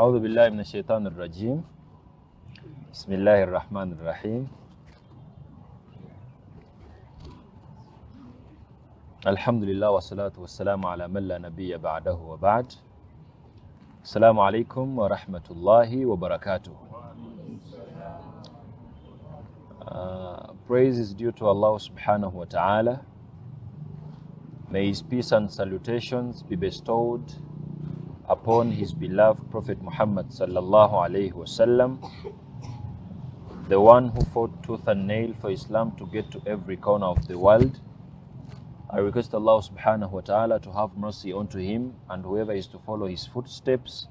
أعوذ بالله من الشيطان الرجيم بسم الله الرحمن الرحيم الحمد لله والصلاة والسلام على من لا نبي بعده وبعد السلام عليكم ورحمة الله وبركاته. Praise is due to Allah subhanahu wa ta'ala. May his peace and salutations be bestowed upon his beloved Prophet Muhammad sallallahu alayhi wasallam, the one who fought tooth and nail for Islam to get to every corner of the world. I request Allah subhanahu wa ta'ala to have mercy unto him and whoever is to follow his footsteps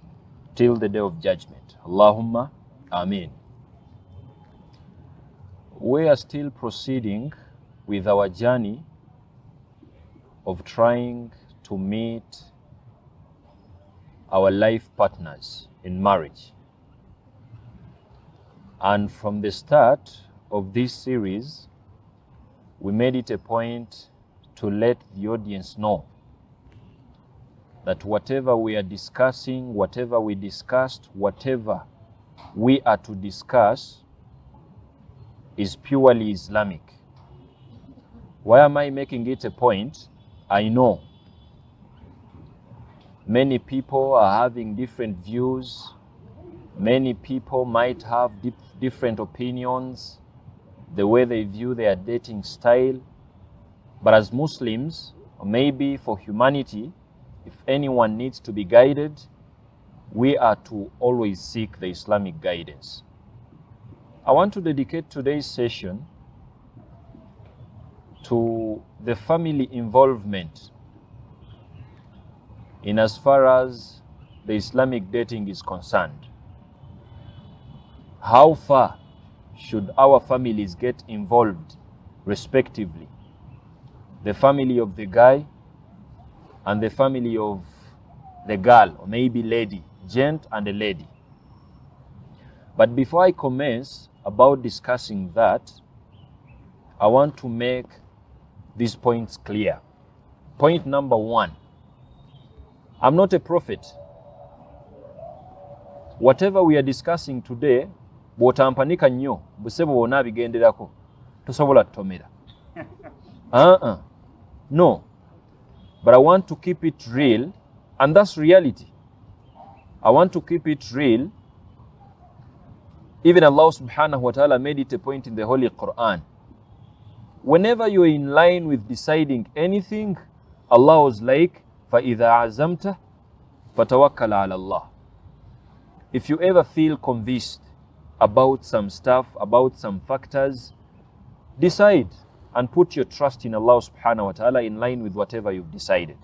till the day of judgment. Allahumma Ameen. We are still proceeding with our journey of trying to meet our life partners in marriage. And from the start of this series, we made it a point to let the audience know that whatever we are discussing, whatever we discussed, whatever we are to discuss is purely Islamic. Why am I making it a point? I know many people are having different views. Many people might have different opinions, the way they view their dating style. But as Muslims, or maybe for humanity, if anyone needs to be guided, we are to always seek the Islamic guidance. I want to dedicate today's session to the family involvement in as far as the Islamic dating is concerned. How far should our families get involved respectively? The family of the guy and the family of the girl, or maybe lady, gent and a lady. But before I commence about discussing that, I want to make these points clear. Point number one, I'm not a prophet. Whatever we are discussing today, bw'otampanika nnyo, busebo bwonna abigenderako, tosobola tutomera. No. But I want to keep it real, and that's reality. I want to keep it real. Even Allah subhanahu wa ta'ala made it a point in the Holy Quran. Whenever you're in line with deciding anything, Allah was like, فَإِذَا عَزَمْتَ فَتَوَكَّلَ عَلَى اللَّهِ. If you ever feel convinced about some stuff, about some factors, decide and put your trust in Allah subhanahu wa ta'ala in line with whatever you've decided.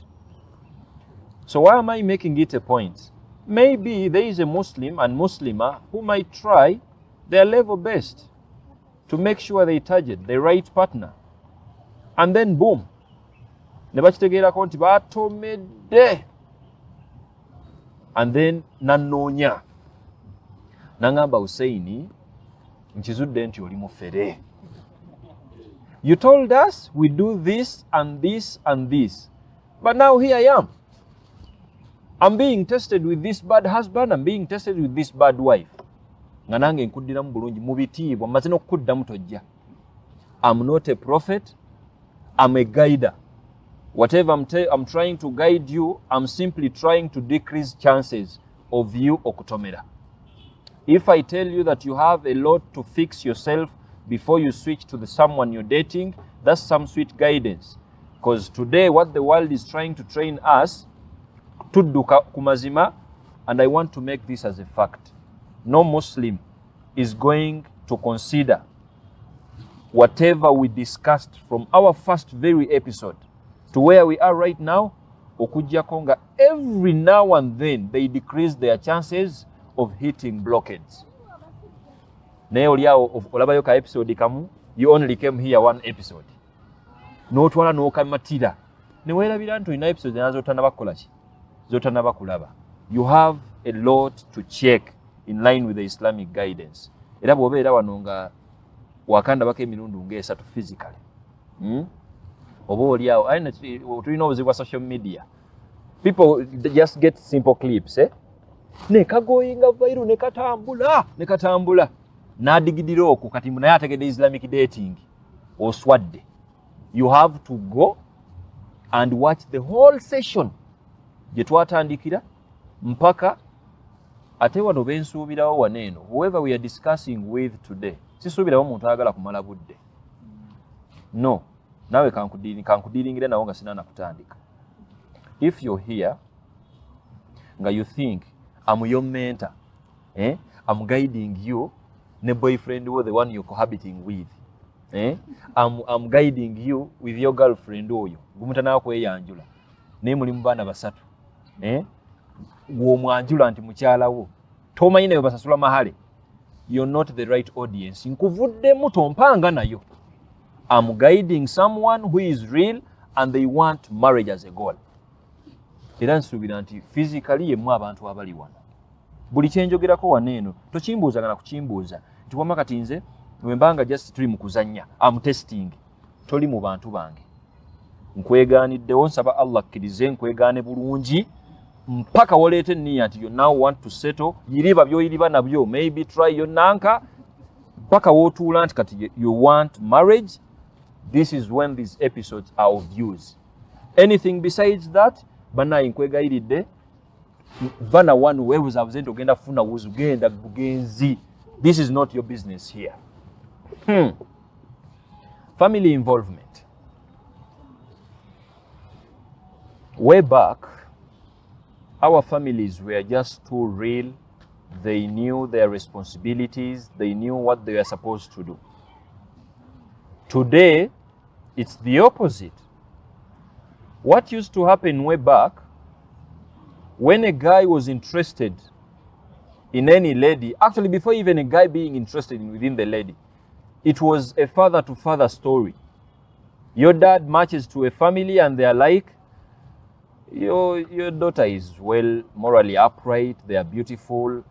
So why am I making it a point? Maybe there is a Muslim and Muslimah who might try their level best to make sure they target the right partner. And then boom. Nebachitegeerako nti batomedde. And then nanoonya. Nangamba Husaini, nkizudde nti oli mufere. You told us we do this and this and this. But now here I am. I'm being tested with this bad husband. I'm being tested with this bad wife. Nga nange nkuddiramu bulungi mu bitiibwa mmaze n'okukuddamu tojja. I'm not a prophet. I'm a guider. Whatever I'm trying to guide you, I'm simply trying to decrease chances of you okutomera. If I tell you that you have a lot to fix yourself before you switch to someone you're dating, that's some sweet guidance. Because today what the world is trying to train us, tudduka kumazima, and I want to make this as a fact. No Muslim is going to consider whatever we discussed from our first very episode to where we are right now, okujjako nga every now and then they decrease their chances of hitting blockades. Naye oliawo olabayo ka episode kamu, you only came here one episode. N'otwala n'okamatira. Ne weerabira nti olina episode nazo tannaba ki? Zotannaba kulaba. You have a lot to check in line with the Islamic guidance. Era bw'obeera wano nga wakandabako emirundi ng'esatu physically. Oba oliawo, tulina obuzibu bwa social media. People just get simple clips, ne kagoyinga vairu ne katambula n'adigidira okwo kati naye ategedde Islamic dating oswadde. You have to go and watch the whole session gye twatandikira mpaka ate wano bensuubirawo waneeno whoever we are discussing with today sisuubirawo muntu ayagala kumala budde. No, nawe kankudiringire nawo nga sinana kutandika. If you're here nga you think I'm your mentor, I'm guiding you, ne boyfriend wo the one you're cohabiting with, I'm guiding you with your girlfriend oyo gumutana kweyanjula naye muli mu baana basatu, gw'omwanjula nti mukyala wo tomanyi nayo basasula mahale, you're not the right audience. Nkuvuddemu tompanga nayo. I'm guiding someone who is real and they want marriage as a goal. Era nsuubira nti physically yemu abantu abali wano. Buli kyenjogerako waneeno tokimbuuza gana kukimbuuza nti wama kati nze wembanga just tuli mu kuzannya, I'm testing, toli mu bantu bange. Nkwegaaniddewo nsaba Allah akkirize nkwegaane bulungi mpaka woleete nniya nti you now want to settle, yiriba byoyiriba nabyo, maybe try your nanka mpaka wootuula nti kati you want marriage. This is when these episodes are of use. Anything besides that, banayi nkwegayiridde vana wanu webuzabuze nti ogenda kufuna wuzugenda bugenzi. This is not your business here. Family involvement. Way back, our families were just too real. They knew their responsibilities. They knew what they were supposed to do. Today, it's the opposite. What used to happen way back, when a guy was interested in any lady, actually before even a guy being interested within the lady, it was a father-to-father story. Your dad matches to a family and they are like, your daughter is well morally upright, they are beautiful.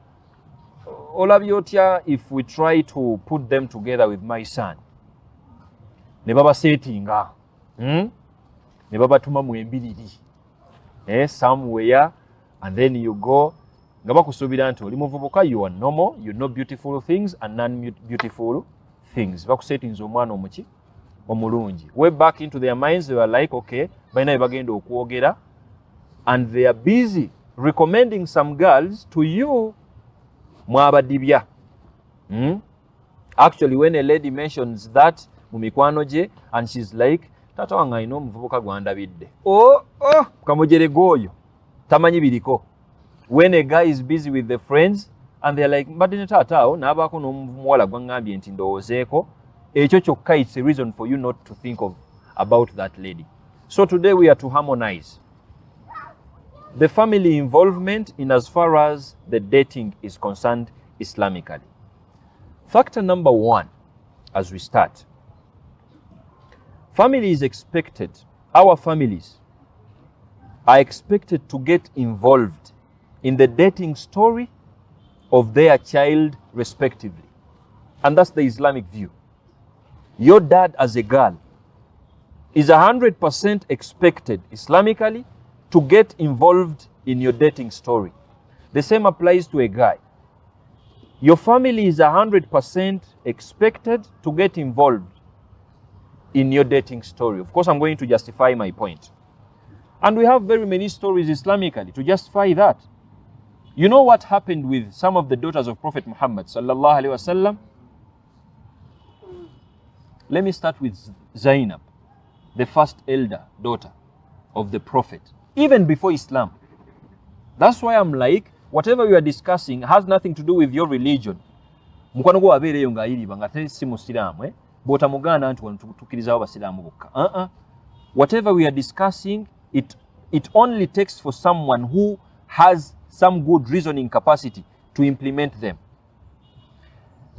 All of you, if we try to put them together with my son, ne baba setinga, ne baba tuma mu embiriri, somewhere, and then you go, nga bakusuubira nti oli muvubuka, you are normal, you know beautiful things and non-beautiful things. Bakusetinza omwana omuki omulungi. Way back into their minds, they were like, okay, balina bye bagenda okwogera, and they are busy recommending some girls to you, mwabadibya. Actually, when a lady mentions that mu mikwano gye, and she's like, tata wange alina omuvubuka gwandabidde, kamujere goyo tamanyi biriko. When a guy is busy with the friends and they're like, mbadde ne taata awo n'abaako n'omuwala gwangambye nti ndowoozeeko, ekyo kyokka, it's a reason for you not to think about that lady. So today we are to harmonize the family involvement in as far as the dating is concerned Islamically. Factor number one, as we start, family is expected, our families are expected to get involved in the dating story of their child respectively. And that's the Islamic view. Your dad as a girl is 100% expected Islamically to get involved in your dating story. The same applies to a guy. Your family is 100% expected to get involved in your dating story. Of course, I'm going to justify my point. And we have very many stories Islamically to justify that. You know what happened with some of the daughters of Prophet Muhammad sallallahu alaihi wasallam? Let me start with Zainab, the first elder daughter of the Prophet, even before Islam. That's why I'm like, whatever we are discussing has nothing to do with your religion. Mukwano gwo abeereyo ng'ayiriba nga si musiraamu, bw'otamuganda nti wano tukkirizawo basiraamu bokka. Whatever we are discussing, it only takes for someone who has some good reasoning capacity to implement them.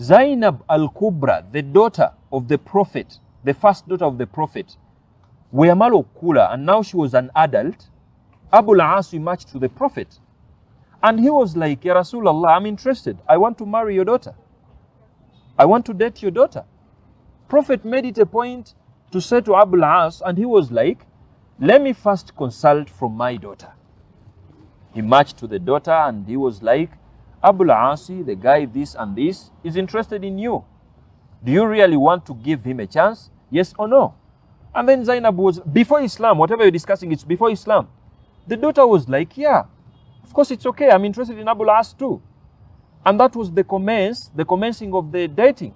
Zainab al-Kubra, the daughter of the Prophet, the first daughter of the Prophet, weyamala okula, and now she was an adult. Abu al-As matched to the Prophet. And he was like, Ya Rasulallah, I'm interested. I want to marry your daughter. I want to date your daughter. Prophet made it a point to say to Abu al-As, and he was like, let me first consult from my daughter. He matched to the daughter and he was like, Abul Asi, the guy this and this, is interested in you. Do you really want to give him a chance? Yes or no? And then Zainab was, before Islam, whatever you're discussing, it's before Islam. The daughter was like, yeah, of course it's okay. I'm interested in Abul As too. And that was the commencing of the dating.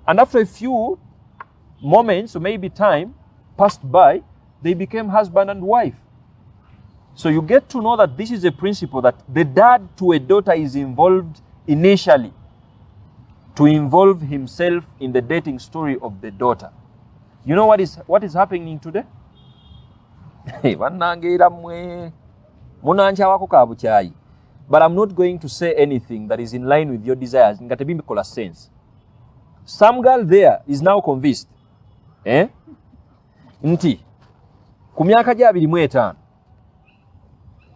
And after a few moments, or maybe time passed by, they became husband and wife. So you get to know that this is a principle that the dad to a daughter is involved initially to involve himself in the dating story of the daughter. You know what is happening today? But I'm not going to say anything that is in line with your desires. Sense. Some girl there is now convinced. Nti. Kumyaka ja 25.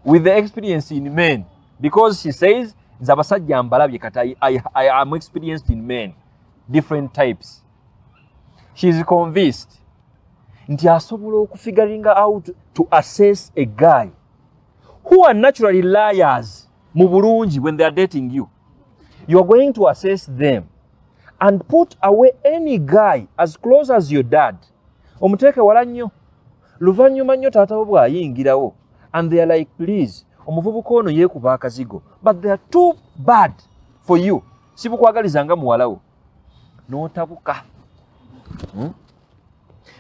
With the experience in men. Because she says, I am experienced in men. Different types. She is convinced. Nti asobola figuring out to assess a guy who are naturally liars. Mu Burungi, when they are dating you, you are going to assess them and put away any guy as close as your dad. Omuteke wala nnyo. Luvanyuma nnyo taata wo bw'ayingirawo. And they are like, please, omuvubuka ono yeekuba akazigo. But they are too bad for you. Sibukwagalizanga muwala wo. N'otabuka.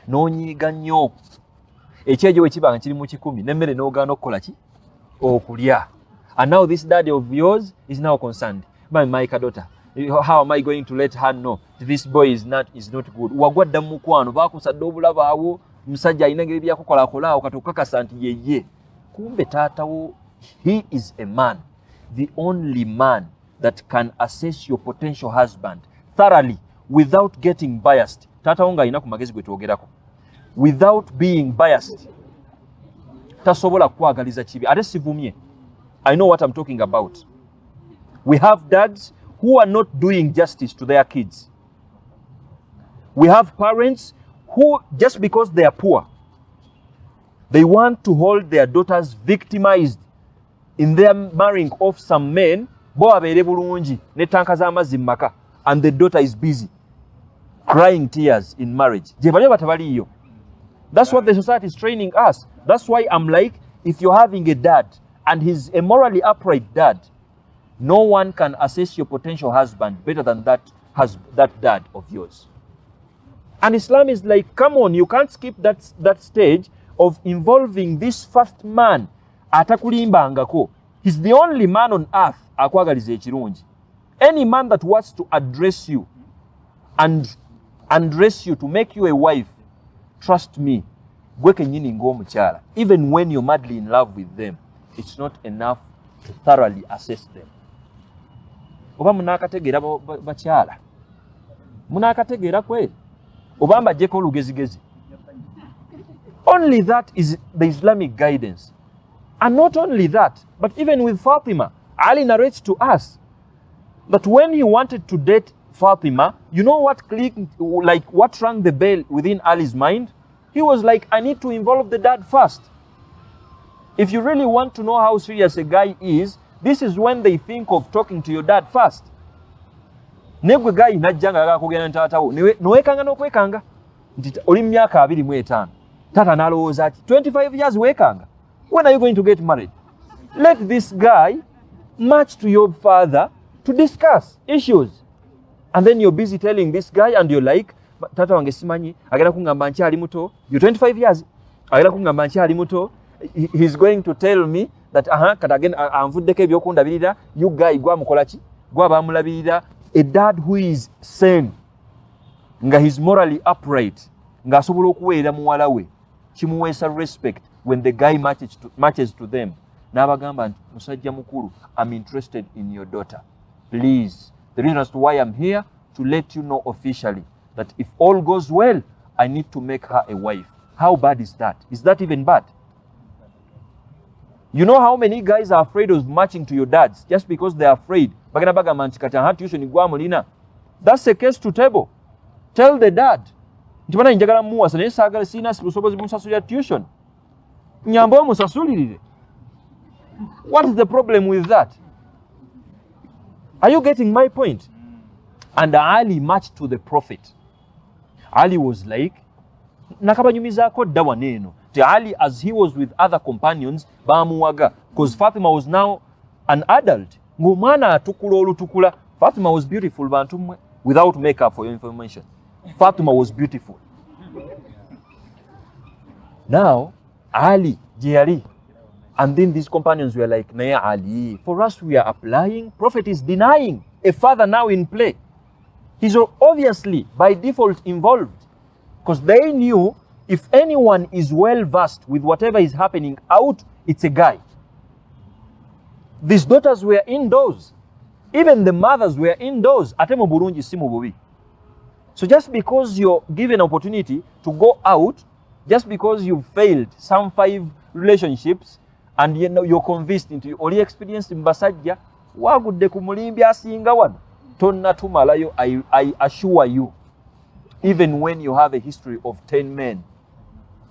N'onyiiga nnyo. Ekyejo bwe kibanga kiri mu 10, n'emmere n'ogaana okukola ki? Okulya. And now this daddy of yours is now concerned. My daughter, how am I going to let her know this boy is not good? Wagwadda mu mukwano bakusadde obulaba awo musajja alina ngeri byakukola okatokakasa nti yeye. Kumbe taata wo, he is a man, the only man that can assess your potential husband thoroughly without getting biased. Taata wo nga alina ku magezi gwe twogerako. Without being biased. Tasobola kwagaliza kibi. Ate sivumye. I know what I'm talking about. We have dads who are not doing justice to their kids. We have parents who, just because they are poor, they want to hold their daughters victimized in their marrying off some men, and the daughter is busy crying tears in marriage. That's what the society is training us. That's why I'm like, if you're having a dad, and he's a morally upright dad, no one can assess your potential husband better than that dad of yours. And Islam is like, come on, you can't skip that stage of involving this first man. Atakulimbangako. He's the only man on earth akwagaliza ekirungi. Any man that wants to address you and undress you to make you a wife, trust me, gweke nyini ng'omukyala. Even when you're madly in love with them, it's not enough to thoroughly assess them. Oba munakategeera bakyala. Munakategeera kweli. Oba mbajjeko olugezigezi. Only that is the Islamic guidance. And not only that, but even with Fatima, Ali narrates to us that when he wanted to date Fatima, you know what clicked, like what rang the bell within Ali's mind? He was like, I need to involve the dad first. If you really want to know how serious a guy is, this is when they think of talking to your dad first. Negwe guy najjanga akakugenda ntaata wo nowekanga n'okwekanga nti oli myaka 25 tata nalowooza ati 25 years wekanga. When are you going to get married? Let this guy match to your father to discuss issues. And then you're busy telling this guy and you're like, tata wange simanyi agenda kungamba nkyali muto. You're 25 years. Agenda kungamba nkyali muto. He's going to tell me that kata again anvuddeko ebyokundabirira, you guy gwa mukolaki gwa bamulabirira. A dad who is sane nga he's morally upright nga asobola okuweera muwala we kimuweesa respect when the guy matches to them n'abagamba nti musajja mukulu, I'm interested in your daughter, please, the reason as to why I'm here to let you know officially that if all goes well I need to make her a wife. How bad is that? Is that even bad? You know how many guys are afraid of matching to your dads just because they're afraid. That's a case to table. Tell the dad. What is the problem with that? Are you getting my point? And Ali marched to the Prophet. Ali was like, nakabanyumizako dawa neno. Ali, as he was with other companions, bamuwaga, because Fatima was now an adult. Ngumana tukula olutukula. Fatima was beautiful, bantumwe, without makeup, for your information. Fatima was beautiful. Now, Ali, Jari, and then these companions were like, Naya Ali, for us we are applying, Prophet is denying. A father now in play. He's obviously by default involved, because they knew if anyone is well versed with whatever is happening out, it's a guy. These daughters were indoors. Even the mothers were indoors. Atemo burungi simu bubi. So just because you're given an opportunity to go out, just because you failed some 5 relationships, and you know you're convinced into only experienced in Basajja, wagudde kumulimbi asinga wano. Tonna tumalayo, I assure you, even when you have a history of 10 men,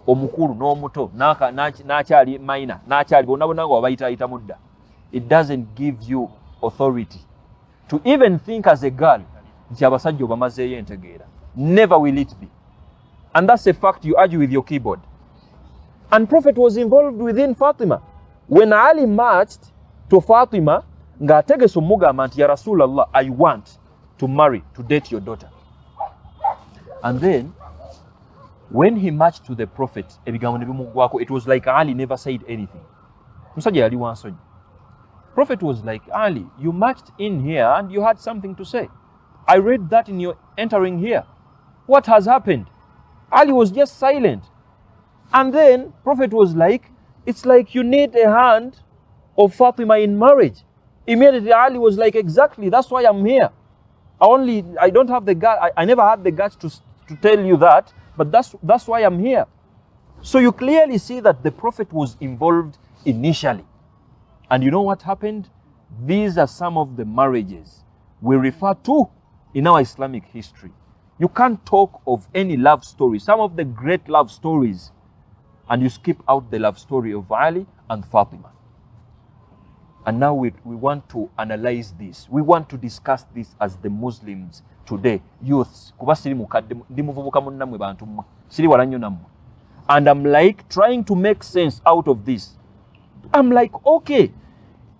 omukuru n'omuto n'akyali minor n'akyali bonna bonna nga wabayita mudda, it doesn't give you authority to even think as a girl nti abasajja obamazeeyo entegeera. Never will it be. And that's a fact you argue with your keyboard. And Prophet was involved within Fatima. When Ali marched to Fatima, ng'ategese omugamba nti ya Rasulallah, I want to marry, to date your daughter. And then, when he marched to the Prophet, it was like Ali never said anything. Musajja yali wansonyi. Prophet was like, Ali, you marched in here and you had something to say. I read that in your entering here. What has happened? Ali was just silent. And then Prophet was like, it's like you need a hand of Fatima in marriage. Immediately Ali was like, exactly, that's why I'm here. I don't have the guts, I never had the guts to tell you that, but that's why I'm here. So you clearly see that the Prophet was involved initially. And you know what happened? These are some of the marriages we refer to in our Islamic history. You can't talk of any love story, some of the great love stories, and you skip out the love story of Ali and Fatima. And now we want to analyze this. We want to discuss this as the Muslims today, youths. And I'm like trying to make sense out of this. I'm like, okay,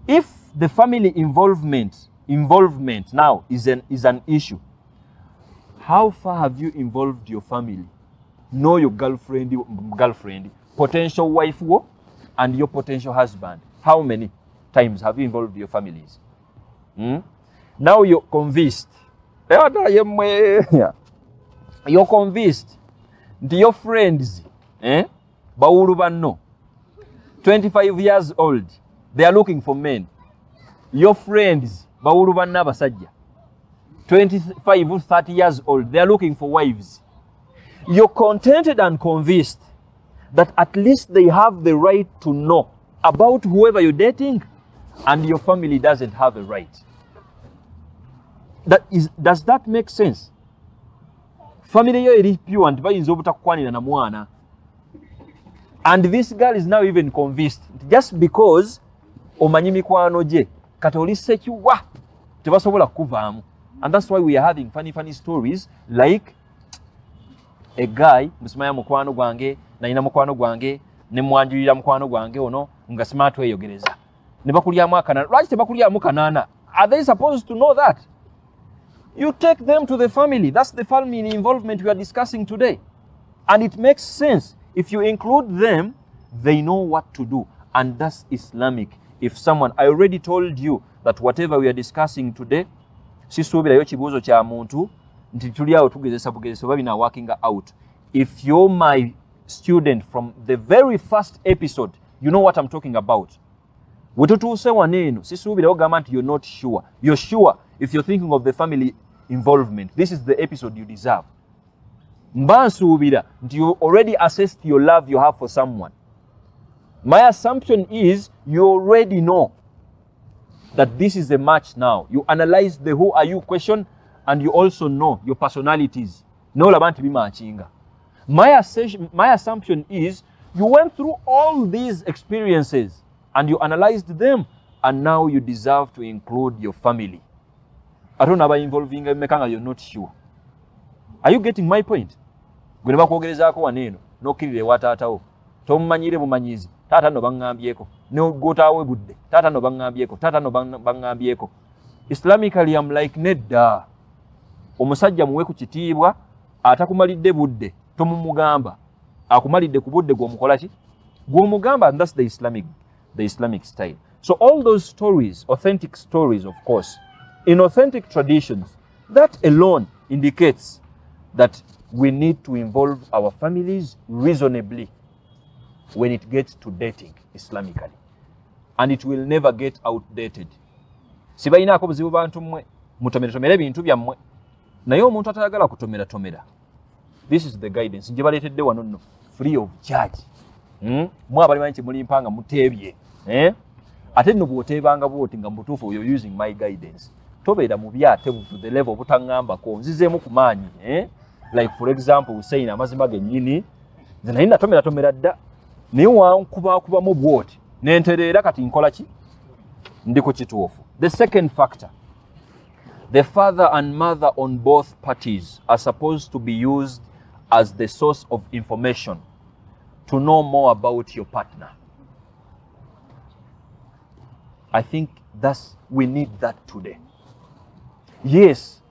if the family involvement now is an issue, how far have you involved your family? Know your girlfriend, potential wife, and your potential husband. How many times have you involved your families? Now you're convinced. You're convinced. Your friends, Bauru banno, 25 years old, they are looking for men. Your friends, Bauru banna basajja, 25 or 30 years old, they are looking for wives. You're contented and convinced that at least they have the right to know about whoever you're dating, and your family doesn't have a right. Does that make sense? Family yo eri pure and bayinza obutakwanira na mwana. And this girl is now even convinced just because omanyi mikwano gye kati oli sekiwa tebasobola kuvaamu. And that's why we are having funny stories like a guy musimaya mukwano gwange nalina mukwano gwange ne mwanjulira mukwano gwange ono nga smart weyogereza ne bakulyamu akanana. Lwaki tebakulyamu kanana? Are they supposed to know that? You take them to the family. That's the family involvement we are discussing today. And it makes sense. If you include them, they know what to do. And that's Islamic. If someone, I already told you that whatever we are discussing today, sisuubirayo kibuuzo kya muntu nti tuli awo tugezesa bugezesa oba bina working out. If you're my student from the very first episode, you know what I'm talking about. Wetutuuse waneeno sisuubirayo gamba nti you're not sure. You're sure if you're thinking of the family involvement. This is the episode you deserve. Mba nsuubira nti you already assessed your love you have for someone. My assumption is you already know that this is a match now. You analyze the who are you question, and you also know your personalities. No labanti bimachinga. My assumption is you went through all these experiences and you analyzed them, and now you deserve to include your family. I don't know about involving mekanga, you're not sure. Are you getting my point? Gwe bakwogerezaako waneno nokirire wataatawo tommanyire bumanyizi taata no bangambyeko no gotaawe budde taata no bangambyeko taata no bangambyeko. Islamically I'm like nedda omusajja muwe ku kitiibwa atakumalidde budde tomumugamba akumalidde ku budde gw'omukola ki gw'omugamba, and that's the Islamic style. So all those stories, authentic stories of course, in authentic traditions, that alone indicates that we need to involve our families reasonably when it gets to dating Islamically, and it will never get outdated. Sibayinaako buzibu bantu mmwe mutomere ebintu byammwe naye omuntu atayagala kutomera. This is the guidance nje baleetedde wano nno free of charge. Mwe abali manyi muli mpanga muteebye ate nno bw'oteebanga bw'oti nga mutuufu you're using my guidance tobeera mubi ate to the level obutangambako nzizeemu ku maanyi like for example Hussein amazima gennyini nze naye natomera dda naye wankubakubamu bw'oti nentereera kati nkola ki ndi ku kituufu. The second factor, the father and mother on both parties are supposed to be used as the source of information to know more about your partner. I think we need that today. Yes,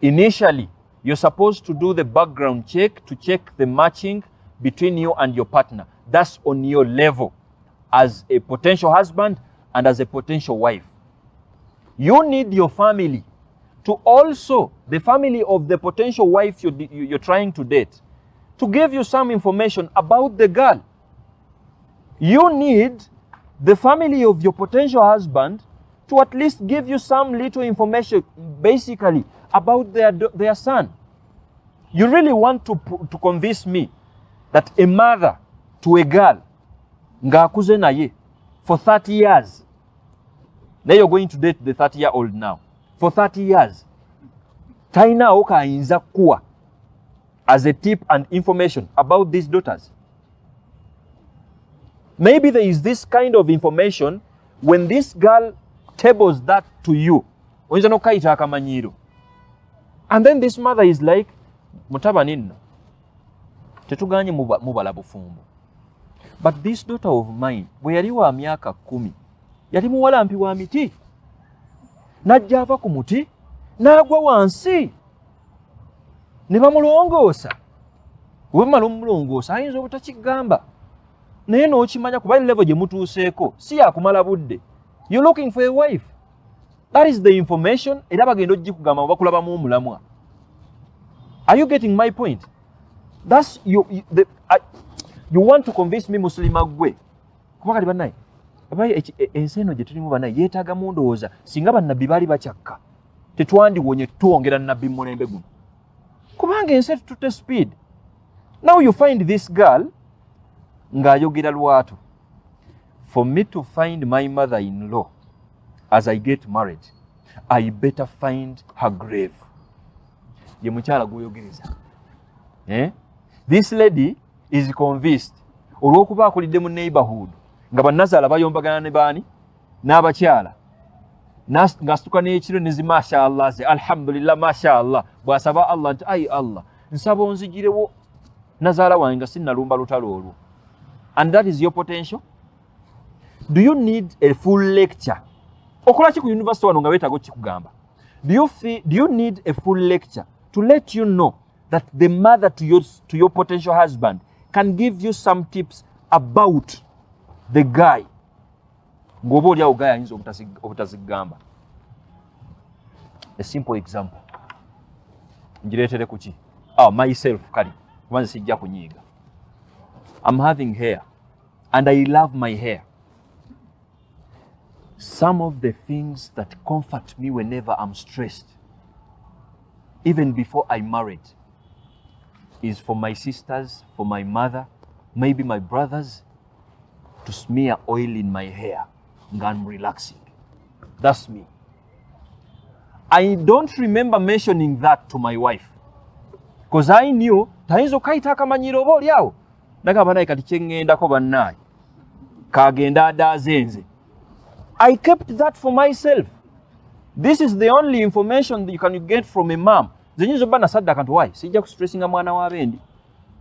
initially you're supposed to do the background check to check the matching between you and your partner. That's on your level as a potential husband and as a potential wife. You need your family to also, the family of the potential wife you're trying to date, to give you some information about the girl. You need the family of your potential husband to at least give you some little information basically about their son. You really want to convince me that a mother to a girl ng'akuze naye for 30 years, now you're going to date the 30-year-old now for 30 years, taina oka ayinza kuwa as a tip and information about these daughters. Maybe there is this kind of information when this girl tables that to you, and then this mother is like, mutabani nno tetuganye mubala bufumbo, but this daughter of mine bwe yali wa myaka 10 yali muwalampi wa miti najja ava ku muti n'agwa wansi ne bamulongoosa. Bwe bamala omulongoosa ayinza obutakigamba naye n'okimanya kuba level gye mutuuseeko si yakumala budde. You're looking for a wife. That is the information era bagenda ogikugamba mu bakulabamu omulamwa. Are you getting my point? That's you want to convince me muslima gwe kuba kati bannaye ensi eno gye tulimu bannaye yeetaaga mundowooza singa bannabbi baali bakyakka tetwandiwonye tuwongera nnabbi mu mulembe guno kubanga ensi etututte speed. Now you find this girl ng'ayogera lwatu. For me to find my mother-in-law as I get married, I better find her grave. Ye mukyala gwoyogereza. This lady is convinced olw'okuba akulidde mu neighborhood nga bannazaala bayombagana ne baani n'abakyala ng'asituka n'ekiro ne mashallah ze alhamdulillah mashallah bw'asaba Allah nti ayi Allah nsaba onzigirewo nazaala wange nga sinnalumba lutalo olwo. And that is your potential. Do you need a full lecture? Okola ki ku university wano nga weetaaga okikugamba? Do you need a full lecture to let you know that the mother to your potential husband can give you some tips about the guy? Ng'oba oli awo guy ayinza obutazigamba. A simple example. Njireetere ku ki? Myself kali. Kubanze sijja kunyiiga. I'm having hair and I love my hair. Some of the things that comfort me whenever I'm stressed, even before I married, is for my sisters, for my mother, maybe my brothers, to smear oil in my hair and I'm relaxing. That's me. I don't remember mentioning that to my wife because I knew tayinza okaita akamanyiro oba oli awo nagamba naye kati kye ŋŋendako bannaye kagenda adazenze. I kept that for myself. This is the only information that you can get from a mom. Zenyizo bana sadda kantu why? Sijja ku stressinga mwana wa bendi.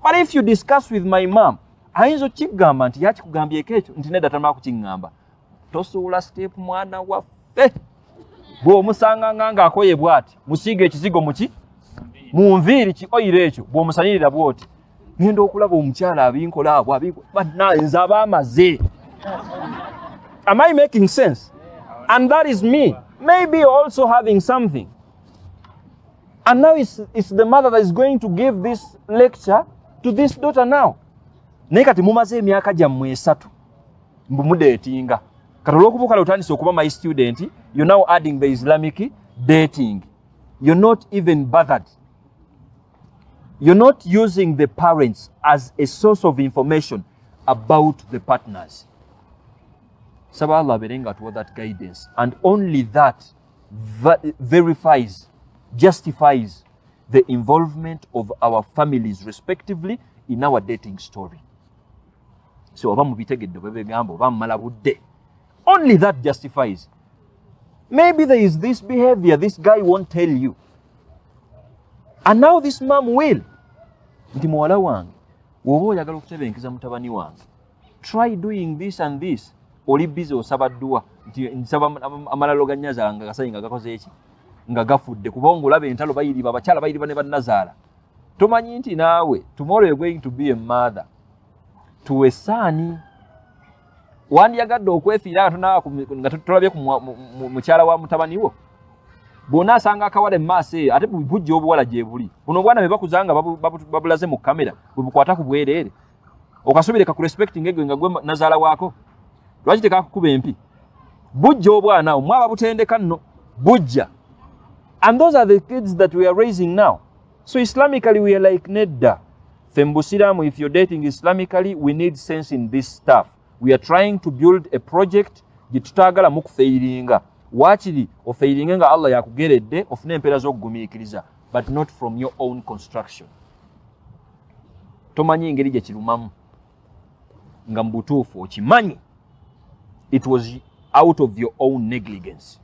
But if you discuss with my mom, ayinza kigamba nti yaki kugambye ekyo nti nedda tamala kukingamba. Tosuula step mwana waffe. Bw'omusanga nganga akoye bw'ati, musiige ekizigo muki? Mu nviiri ki oyire ekyo, bw'omusanirira bw'oti. Ngenda okulaba omukyala abinkola abo abinkola. Bana nze abamaze. Am I making sense? And that is me. Maybe also having something. And now it's the mother that is going to give this lecture to this daughter now. Naye kati mumaze emyaka gyammwe esatu mbu mudeetinga. Kati olw'okubuuka otandise okuba my student, you're now adding the Islamic dating. You're not even bothered. You're not using the parents as a source of information about the partners. Saba Allah berenga to that guidance, and only that verifies, justifies the involvement of our families respectively in our dating story. So only that justifies. Maybe there is this behavior this guy won't tell you, and now this mom will. Nti muwala wange woba oyagala okutebenkiza mutabani wange, try doing this and this. Oli busy osaba dduwa nti nsaba amalalo ga nnyazaala nga gasayi nga gakoze eki nga gafudde kubanga olaba entalo bayiriba abakyala bayiriba ne bannazaala. Tomanyi nti naawe tomorrow you're going to be a mother to a son. Wandiyagadde okwefiira nga tolabye ku mukyala wa mutabani wo. Bw'ona asanga akawala emmaaso eyo ate bujja obuwala gye buli. Buno obwana be bakuzanga babulaze mu kamera bwe bukwata ku bwereere. Okasubire ka respecting egwe nga gwe nazaala waako. Lwaki tekakukuba empi? Bujja obwana omwaba butendeka nno. Bujja. And those are the kids that we are raising now. So Islamically we are like nedda. Fembusiramu, if you're dating Islamically, we need sense in this stuff. We are trying to build a project gitutagala mukufeiringa. Wachiri ofeiringa nga Allah yakugeredde ofune empera z'okugumiikiriza, but not from your own construction. Tomanyi engeri gye kirumamu nga mbutuufu okimanyi. It was out of your own negligence.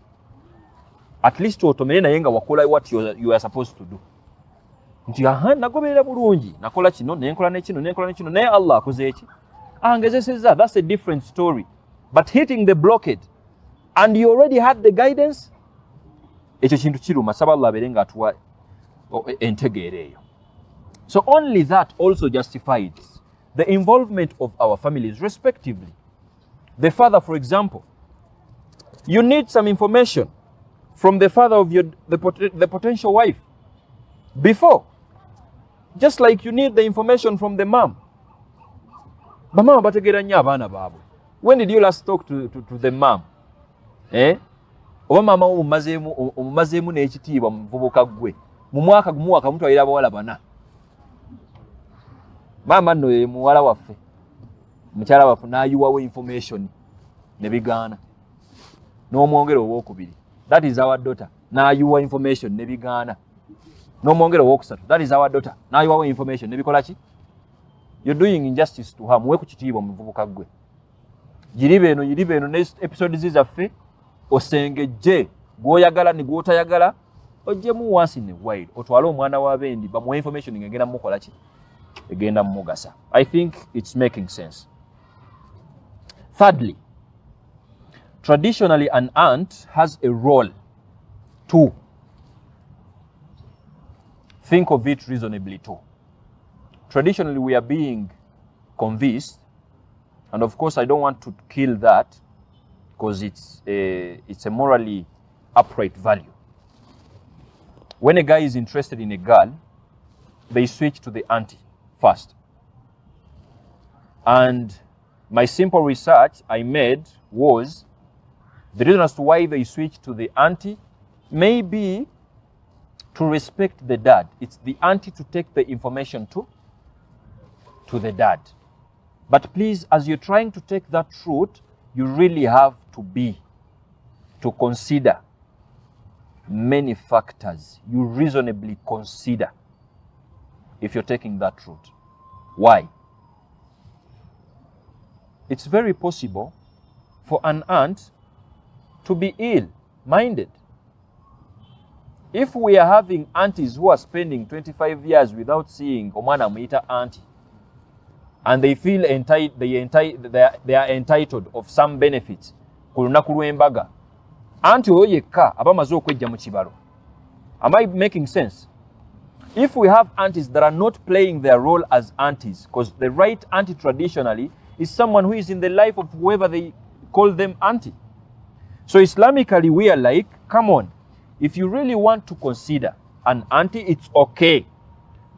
At least otomere naye nga wakola what you are supposed to do. Nti nagoberera bulungi, nakola kino, nenkola nekino, naye Allah akoze eki. Angezeseza, that's a different story. But hitting the blockade, and you already had the guidance, ekyo kintu kiruma. Saba Allah abeerenga atuwa entegeera eyo. So only that also justifies the involvement of our families respectively. The father, for example, you need some information from the father of the potential wife before, just like you need the information from the mom. Bamama bategera nnyo abaana baabwe. When did you last talk to the mom? Oba mama omumazeemu n'ekitiibwa mu muvubuka gwe. Mu mwaka gumu wakamutwalira abawala bana. Mama nno ye muwala waffe. Mukyala waffe n'ayiwawo information ne bigaana. N'omwongera ow'okubiri. That is our daughter. N'ayiwa information ne bigaana. N'omwongera ow'okusatu. That is our daughter. N'ayiwawo information ne bikola ki? You're doing injustice to her. Muwe ku kitiibwa mu muvubuka gwe. Yiribe eno ne episodes zaffe osengejje gw'oyagala ne gw'otayagala ojjemu once in a while. Otwale omwana wa bendi bamuwe information ng'egenda mukola ki? Egenda mugasa. I think it's making sense. Thirdly, traditionally an aunt has a role too. Think of it reasonably too. Traditionally we are being convinced, and of course I don't want to kill that because it's a morally upright value. When a guy is interested in a girl, they switch to the auntie first. And my simple research I made was the reason as to why they switch to the auntie may be to respect the dad. It's the auntie to take the information to the dad. But please, as you're trying to take that route, you really have to consider many factors. You reasonably consider if you're taking that route. Why? it's very possible for an aunt to be ill-minded. If we are having aunties who are spending 25 years without seeing omwana muita auntie, and they feel they are entitled of some benefits ku lunaku lw'embaga, auntie oyo yekka aba amaze okwejja mu kibalo. Am I making sense? If we have aunties that are not playing their role as aunties, because the right auntie traditionally is someone who is in the life of whoever they call them auntie. So Islamically, we are like, come on, if you really want to consider an auntie, it's okay,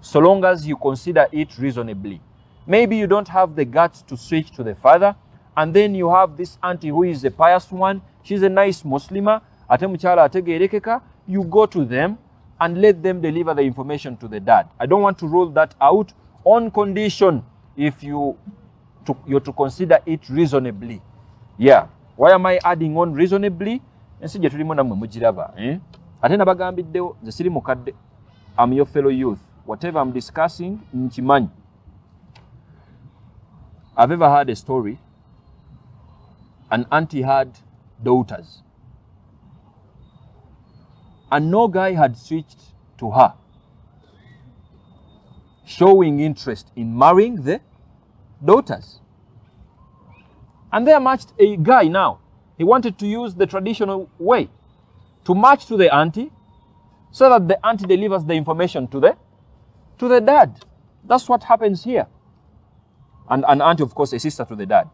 so long as you consider it reasonably. Maybe you don't have the guts to switch to the father, and then you have this auntie who is a pious one, she's a nice Muslimah, ate muchala ategerekeka, you go to them and let them deliver the information to the dad. I don't want to rule that out on condition if you're to consider it reasonably. Yeah. Why am I adding on reasonably? Ensije tulimo namwe mujiraba, Ate nabagambiddewo nze siri mukadde. I'm your fellow youth. Whatever I'm discussing, nkimanyi. I've ever heard a story. An auntie had daughters. And no guy had switched to her, showing interest in marrying the daughters. And there marched a guy now. He wanted to use the traditional way to march to the auntie so that the auntie delivers the information to the dad. That's what happens here. And an auntie, of course, a sister to the dad.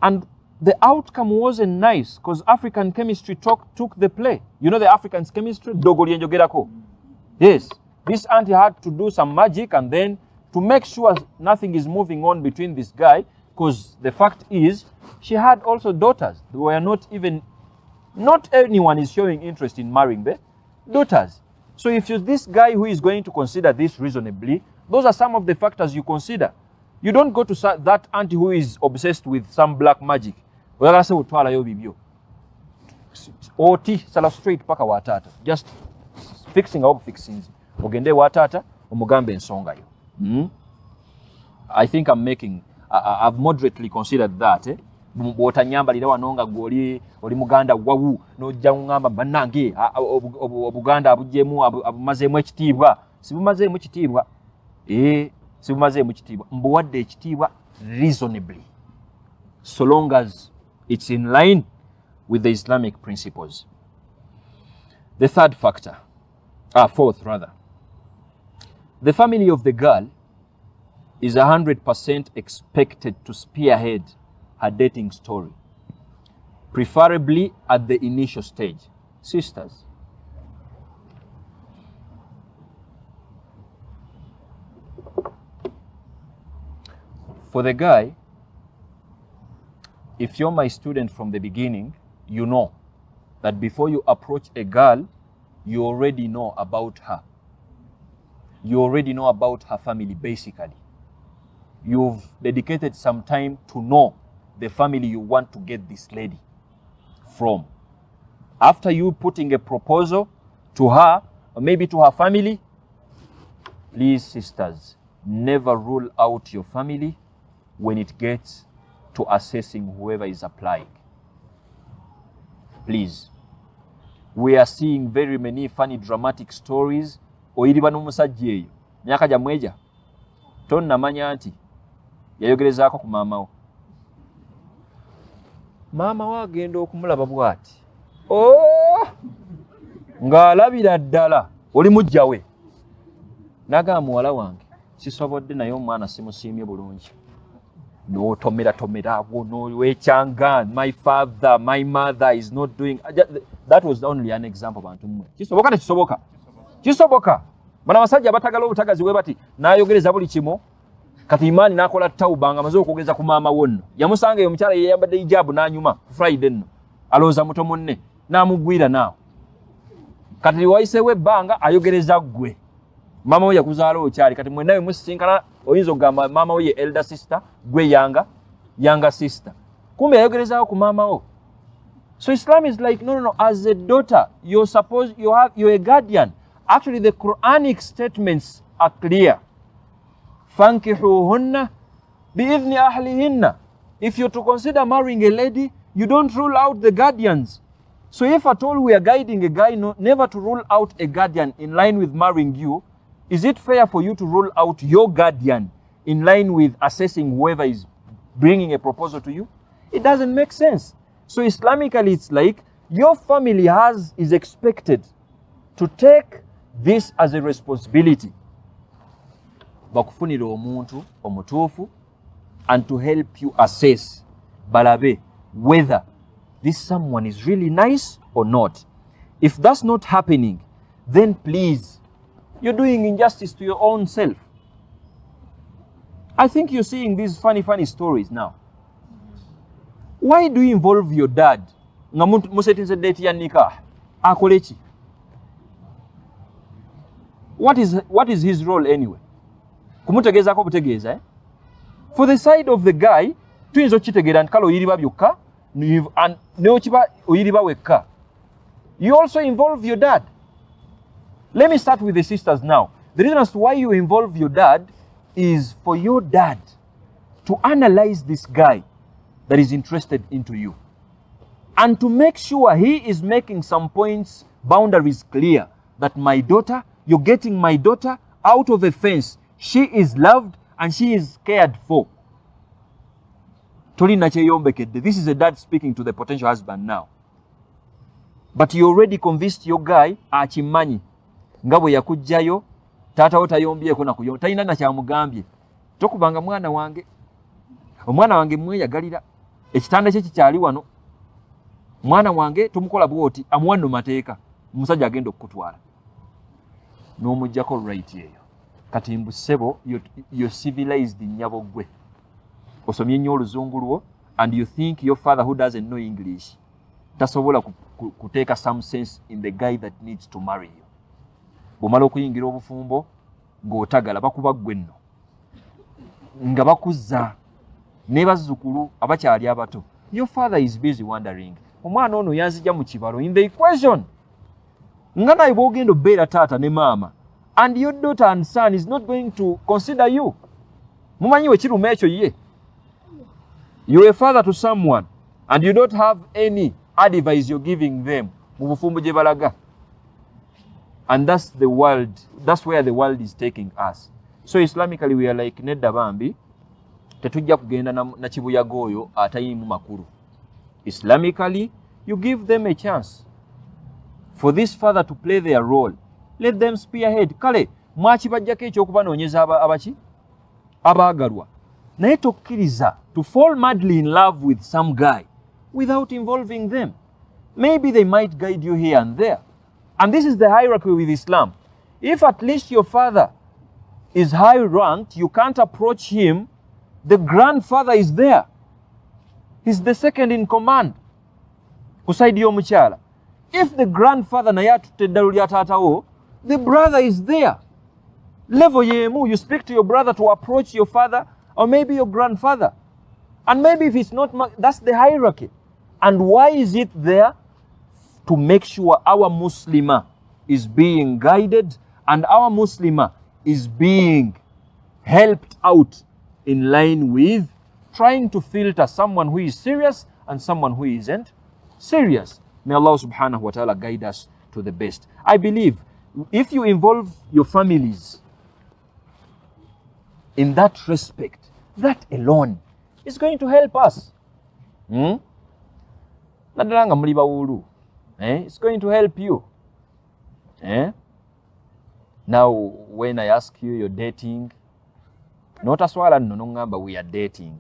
And the outcome wasn't nice because African chemistry took the play. You know the African chemistry? Dogoli enjogerako. Yes. This auntie had to do some magic and then to make sure nothing is moving on between this guy, because the fact is she had also daughters. They were not anyone is showing interest in marrying the daughters. So if you're this guy who is going to consider this reasonably, those are some of the factors you consider. You don't go to that auntie who is obsessed with some black magic. Oti sala straight paka watata. Just fixing up fixings. Ogende watata omugambe ensonga yo. I think I've moderately considered that. Bw'otanyambalira wanonga goli oli muganda wawu n'ojja ngamba bannange obuganda abugyemu abumazeemu ekitiibwa. Sibumazeemu ekitiibwa. Sibumazeemu ekitiibwa. Mbuwadde ekitiibwa reasonably, so long as it's in line with the Islamic principles. The fourth rather. The family of the girl is 100% expected to spearhead her dating story, preferably at the initial stage. Sisters, for the guy, if you're my student from the beginning, you know that before you approach a girl, you already know about her. You already know about her family, basically. You've dedicated some time to know the family you want to get this lady from. After you putting a proposal to her, or maybe to her family, please, sisters, never rule out your family when it gets to assessing whoever is applying. Please. We are seeing very many funny, dramatic stories. Oyiriba n'omusajja eyo myaka gyamweja tonnamanya nti yayogerezaako ku maama wo. Maama wo agenda okumulaba bw'ati ng'alabira ddala oli mujja we n'agamba muwala wange sisobodde naye omwana simusiimye bulungi. N'otomera awo n'olwekyanga my mother is not doing. That was only an example. Bantu mmwe kisoboka tekisoboka? Kisoboka. Bana basajja batagala obutagazi we bati n'ayogereza buli kimu kati imaani n'akola tawuba nga amaze okwogeza ku maama wonno. Yamusanga eyo omukyala yeyambadde hijabu n'anyuma Friday nno alowooza muto munne n'amugwira naawe. Kati wayiseewo ebbanga ayogereza ggwe. Maama we yakuzaala okyali kati mwenna musisinkana oyinza okugamba maama we ye elder sister gwe younger sister. Kumbe yayogerezaawo ku maama wo. So Islam is like, no. As a daughter, you're a guardian. Actually, the Quranic statements are clear. فَانْكِحُوهُنَّ بِإِذْنِ أَهْلِهِنَّ. if you're to consider marrying a lady, you don't rule out the guardians. So if at all we are guiding a guy never to rule out a guardian in line with marrying you, is it fair for you to rule out your guardian in line with assessing whoever is bringing a proposal to you? It doesn't make sense. So Islamically, it's like your family is expected to take this as a responsibility. Bakufunira omuntu omutuufu and to help you assess balabe whether this someone is really nice or not. If that's not happening, then please, you're doing injustice to your own self. I think you're seeing these funny stories now. Why do you involve your dad? Nga musetinze date ya nikah. Akolechi. What is his role anyway? Kumutegeza ko butegeza eh? For the side of the guy, tuyinza okitegeera nti kale oyiriba byokka neokiba oyiriba wekka. You also involve your dad. Let me start with the sisters now. The reason as to why you involve your dad is for your dad to analyze this guy that is interested into you and to make sure he is making some points, boundaries clear, that my daughter, you're getting my daughter out of a fence. She is loved and she is cared for. This is a dad speaking to the potential husband now. But you already convinced your guy, achimanyi. Ngabo yakujjayo, tata wo tayombyeko na kuyomba. Talina na kyamugambye. Tokubanga mwana wange. Omwana wange mweyagalira. Ekitanda kye kikyali wano. Mwana wange tumukola bwoti amuwanno mateeka. Musajja agenda okutwala. N'omujjako right yeyo. Kati mbusebo you're civilized nnyabo gwe. Osomye nnyo oluzungu lwo and you think your father who doesn't know English tasobola kuteeka some sense in the guy that needs to marry you. Bw'omala okuyingira obufumbo ng'otagala bakuba ggwe nno nga bakuzza ne bazzukulu abakyali abato. Your father is busy wondering, omwana ono yanzija mu kibalo in the equation nga naye bw'ogenda obbeera taata ne maama and your daughter and son is not going to consider you. Mumanyi we kiruma ekyo ye. You're a father to someone and you don't have any advice you're giving them. Mu bufumbo gye balaga. And that's the world, that's where the world is taking us. So Islamically we are like nedda bambi tetujja kugenda na kibuyaga oyo atayimu makulu. Islamically you give them a chance for this father to play their role. Let them spearhead. Kale mwakibajjako ekyokubanoonyeza abaki abaagalwa naye tokkiriza to fall madly in love with some guy without involving them. Maybe they might guide you here and there. And this is the hierarchy with Islam. If at least your father is high ranked, you can't approach him, the grandfather is there. He's the second in command. Kusaidia omukyala. If the grandfather naye atutte eddalu lya taatawo, the brother is there. Level yemu, you speak to your brother to approach your father or maybe your grandfather. And maybe if it's not, that's the hierarchy. And why is it there? To make sure our Muslimah is being guided and our Muslimah is being helped out in line with trying to filter someone who is serious and someone who isn't serious. May Allah subhanahu wa ta'ala guide us to the best. I believe if you involve your families in that respect, that alone is going to help us. Naddala nga muli bawuulu. It's going to help you. Now, when I ask you, you're dating, not as well as no, we are dating.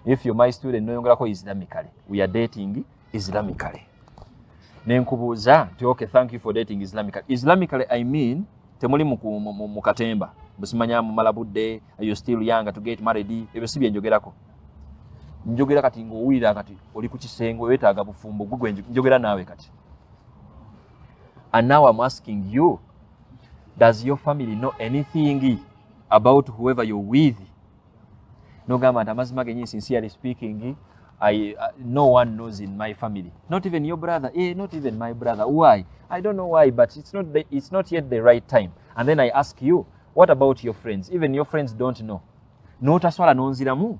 If you're my student, no longer Islamically. We are dating Islamically. Nenkubuza, okay, thank you for dating Islamically. Islamically, I mean, temuli mukatemba. Busimanya mu malabudde, are you still young to get married? Ebyo sibye njogerako. Njogera kati ng'owulira kati oli ku kisenge weetaaga bufumbo gugwe njogera naawe kati. And now I'm asking you, does your family know anything about whoever you're with? No gamba amazima genyi, sincerely speaking, no one knows in my family. Not even your brother. Not even my brother. Why? I don't know why, but it's not yet the right time. And then I ask you, what about your friends? Even your friends don't know. No taswala nonziramu.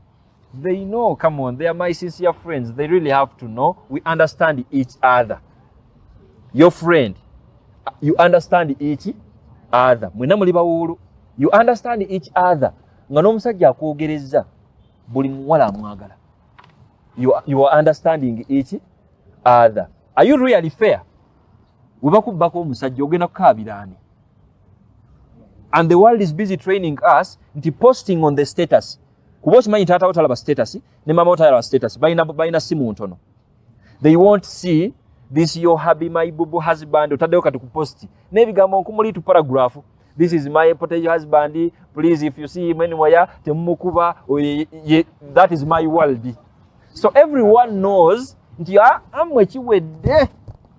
They know, come on, they are my sincere friends. They really have to know. We understand each other. Your friend, you understand each other. Mwena muli bawulu, you understand each other. Nga n'omusajja akwogereza buli muwala amwagala. You are understanding each other. Are you really fair? Webakubako omusajja ogenda kukaabiraani. And the world is busy training us nti posting on the status. Kuba okimanyi taata wo talaba status ne mama wo talaba status. Balina simu ntono. They won't see this your hubby, my boo husband, otaddeyo kati kuposti. N'ebigambo nkumuli tu paragraph. This is my potential husband. Please, if you see him anywhere, temumukuba. That is my world. So everyone knows nti amwe kiwedde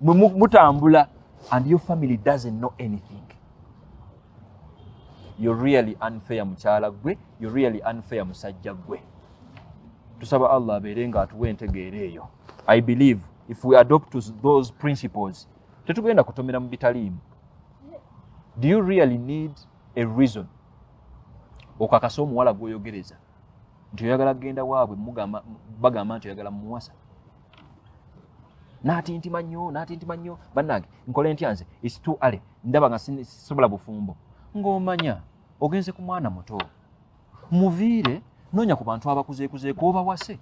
mutambula, and your family doesn't know anything. You're really unfair mukyala gwe. You're really unfair musajja gwe. Tusaba Allah abeerenga atuwe entegeera eyo. I believe if we adopt those principles, tetugenda kutomera mu bitaliimu. Do you really need a reason okakasa omuwala gw'oyogereza nti oyagala kugenda waabwe bagamba nti oyagala muwasa? N'atintima nnyo bannange nkole ntya nze it's too early, ndaba nga sisobola bufumbo. Ng'omanya ogenze ku mwana muto, muviire noonya ku bantu abakuzeekuzeeko obawase.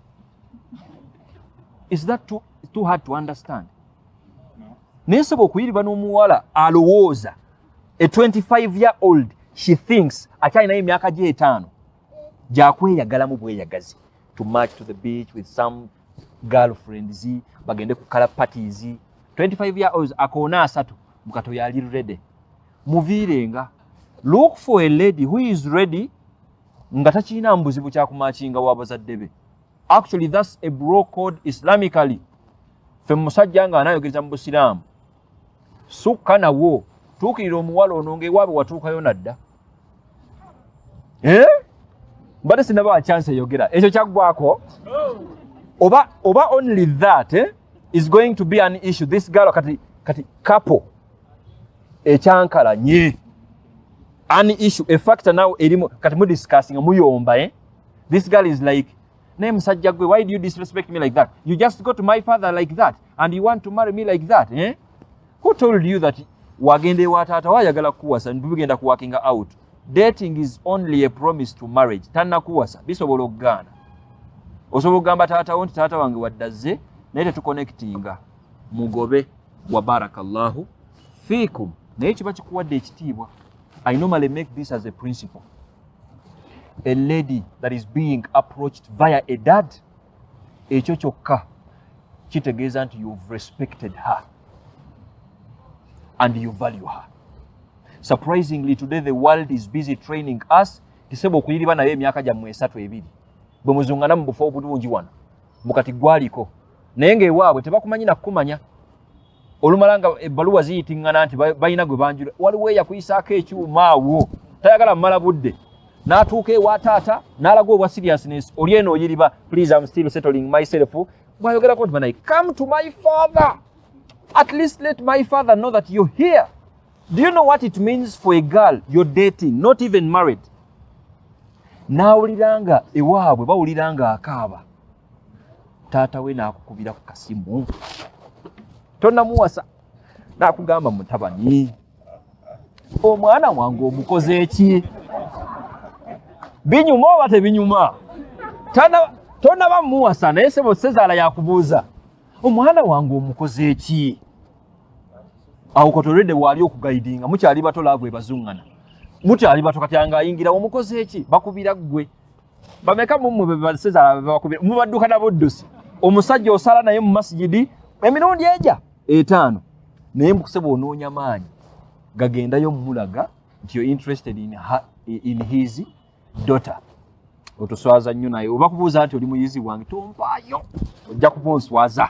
Is that too hard to understand? Naye sobola okuyiriba n'omuwala alowooza, a 25-year-old, she thinks akyalinayo emyaka gye 5 gyakweyagalamu bweyagazi, to march to the beach with some girlfriends, bagende ku color parties. 25-year-olds akoona 3 mukato yali ready. Muviirenga. Look for a lady who is ready nga takiina mbuzibu kyakumakinga w'abazadde be. Actually, that's a bro code islamically. Ffe musajja nga anayogeza mu Busiraamu, sukka nawo tuukirira omuwala ono ng'ewaabwe watuukayo nadda. Mbadde sinaba chance eyogera ekyo kyaggwako. Oba only that is going to be an issue. This girl kati couple ekyankalanye an issue, a factor now erimu kati mu discussing muyomba. This girl is like, name musajja gwe, why do you disrespect me like that? You just go to my father like that and you want to marry me like that? Who told you that wagende wataata wayagala kuwasa ndubigenda kuwakinga out? Dating is only a promise to marriage. Tanna kuwasa bisobola okugana. Osobola okugamba taata wo nti taata wange waddazze naye tetuconnectinga. Mugobe wa barakallahu fiikum. Naye kiba kikuwadde ekitiibwa. I normally make this as a principle. A lady that is being approached via a dad, ekyo kyokka kitegeeza nti you've respected her and you value her. Surprisingly, today the world is busy training us tisebo okuyiriba naye emyaka gyammwe 3-2 bwe muzungana mu bufo obulungi wano mukati gwaliko naye ng'ewaabwe tebakumanyi na kukumanya. Olumala nga ebbaluwa ziyitingana nti balina gwe banjula, waliwo eyakuyisaako ekyuma awo tayagala mmala budde n'atuuka ewa taata n'alaga obwa seriousness, oli eno oyiriba, please I'm still settling myself. Bwayogerako nti banaye, come to my father, at least let my father know that you're here. Do you know what it means for a girl you're dating, not even married? N'awuliranga ewaabwe bawuliranga akaaba, taata we n'akukubira ku kasimu, tonnamuwasa, n'akugamba mutabani, omwana wange omukoze eki? Binyuma oba tebinyuma? Tonnaba muwasa naye sebo Sezaala yakubuuza, omwana wange omukoze eki? Awo kotolede wali okugaidinga, mukyali bato laavu ebazungana, mukyali bato kati anga ayingira omukoze eki? Bakubira gwe. Bameka mumwe be Sezaala bakubira, mubadduka na buddusi. Omusajja osala naye mu masjidi emirundi eja 5 naye mbukuseba onoonya maanyi gagendayo mulaga nti you're interested in his daughter. Otoswaza nnyo naye oba kubuuza nti oli muyizi wange tompaayo, ojja kubonswaza.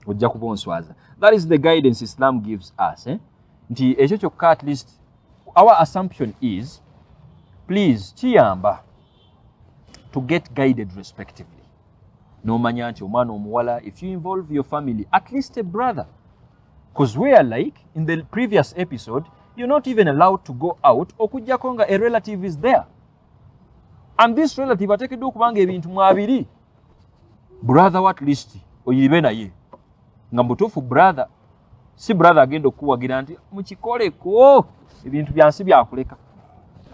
Ojja kubonswaza. That is the guidance Islam gives us. Nti ekyo kyokka, at least our assumption is, please kiyamba to get guided respectively. Nomanya nti omwana omuwala, if you involve your family, at least a brother, because we are like in the previous episode, you're not even allowed to go out okujjako nga a relative is there. and this relative ateekeddwa okubanga ebintu mwabiri brother at least oyiribe naye nga mutuufu brother si brother agenda okuwagira nti mukikoleko ebintu byansi byakuleka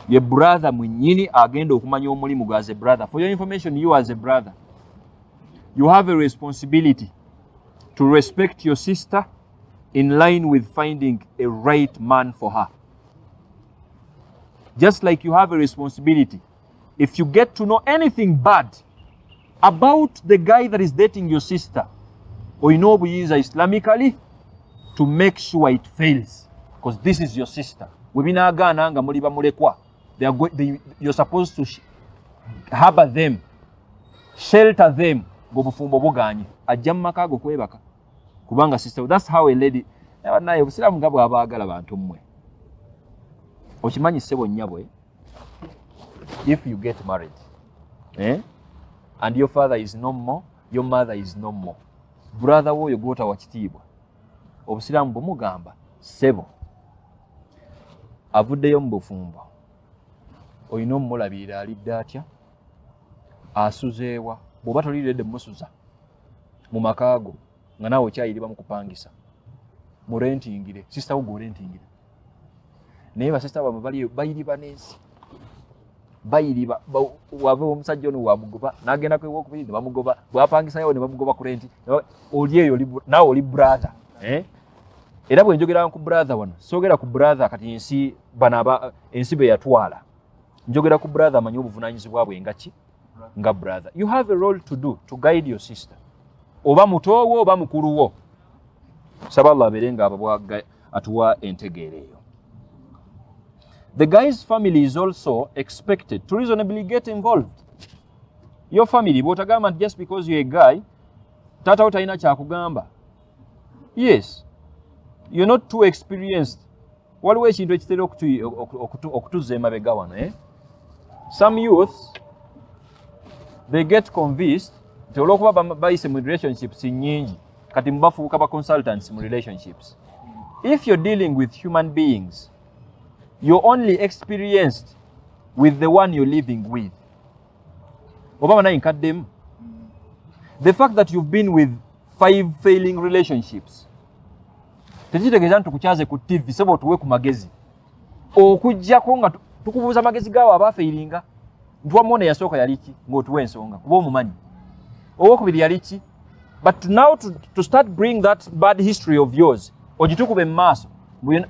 ye brother mwennyini agenda okumanya omulimu gwa as a brother. For your information, you as a brother, you have a responsibility to respect your sister in line with finding a right man for her. Just like you have a responsibility, if you get to know anything bad about the guy that is dating your sister, or you know Islamically, to make sure it fails, because this is your sister. You're supposed to harbor them, shelter them. Kubanga sister, that's how a lady. If you get married, and your father is no more, your mother is no more, brother wo yogota wachitibwa obusiramu bumugamba sebo avuddeyo mu bufumbo oyina omulabira alidde atya asuzeewa bw'oba toliredde musuza mu makaago nga naawe okyayiriba mu kupangisa mu rentingire sister wo gworentingire naye basista bamwe bali bayiriba n'ensi bayiriba wava omusajja ono wamugoba n'agenda kwewa okubiri ne bamugoba bwapangisayo ne bamugoba ku renti oli eyo naawe oli brother era bwe njogera ku brother wano soogera ku brother kati ensi banaba ensi be yatwala njogera ku brother amanyi obuvunaanyizibwa bwe ngaki nga brother. You have a role to do to guide your sister, oba mutowo oba mukulu wo. Saba Allah abeerenga ababwa atuwa entegeero eyo. The guy's family is also expected to reasonably get involved. Your family, bw'otagamba nti just because you're a guy, taata wo talina kyakugamba. Yes, you're not too experienced. Waliwo ekintu ekitera okutuzza emabega wano. Some youths, they get convinced nti olw'okuba bayise mu relationships nyingi kati mubafuuka ba consultants mu relationships. If you're dealing with human beings, you're only experienced with the one you're living with. The fact that you've been with 5 failing relationships, tekitegeeza nti tukukyaze ku TV sebo tuwe ku magezi okujjako nga tukubuuza magezi gaawo abaafeiringa ntwamona yasooka yali ki ng'otuwa ensonga kuba omumanyi owokubiri yali ki. But now to start bring that bad history of yours ogitukube mu maaso,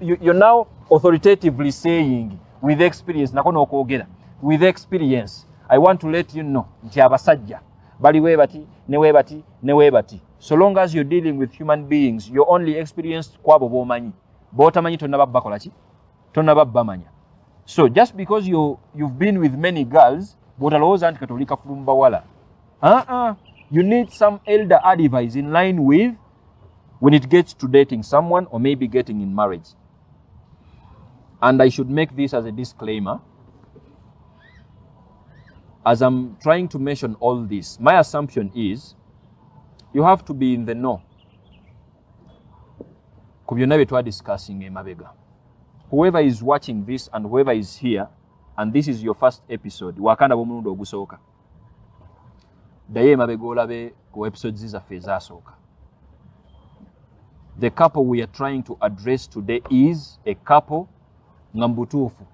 you're now authoritatively saying with experience, nakono okwogera with experience, I want to let you know nti abasajja bali webati ne webati ne webati. So long as you're dealing with human beings, you're only experienced kwabo bomanyi botamanyi tonna bakola ki tonna bamanya. So just because you've been with many girls botalowooza nti katolika fulumba wala. You need some elder advice in line with when it gets to dating someone or maybe getting in marriage. And I should make this as a disclaimer. As I'm trying to mention all this, my assumption is you have to be in the know. Discussing emabega. Whoever is watching this and whoever is here, and this is your first episode, wakanda bomunundo ogusooka. Daye emabega olabe ku episodes zaffe ezasooka. The couple we are trying to address today is a couple ngambutuufu.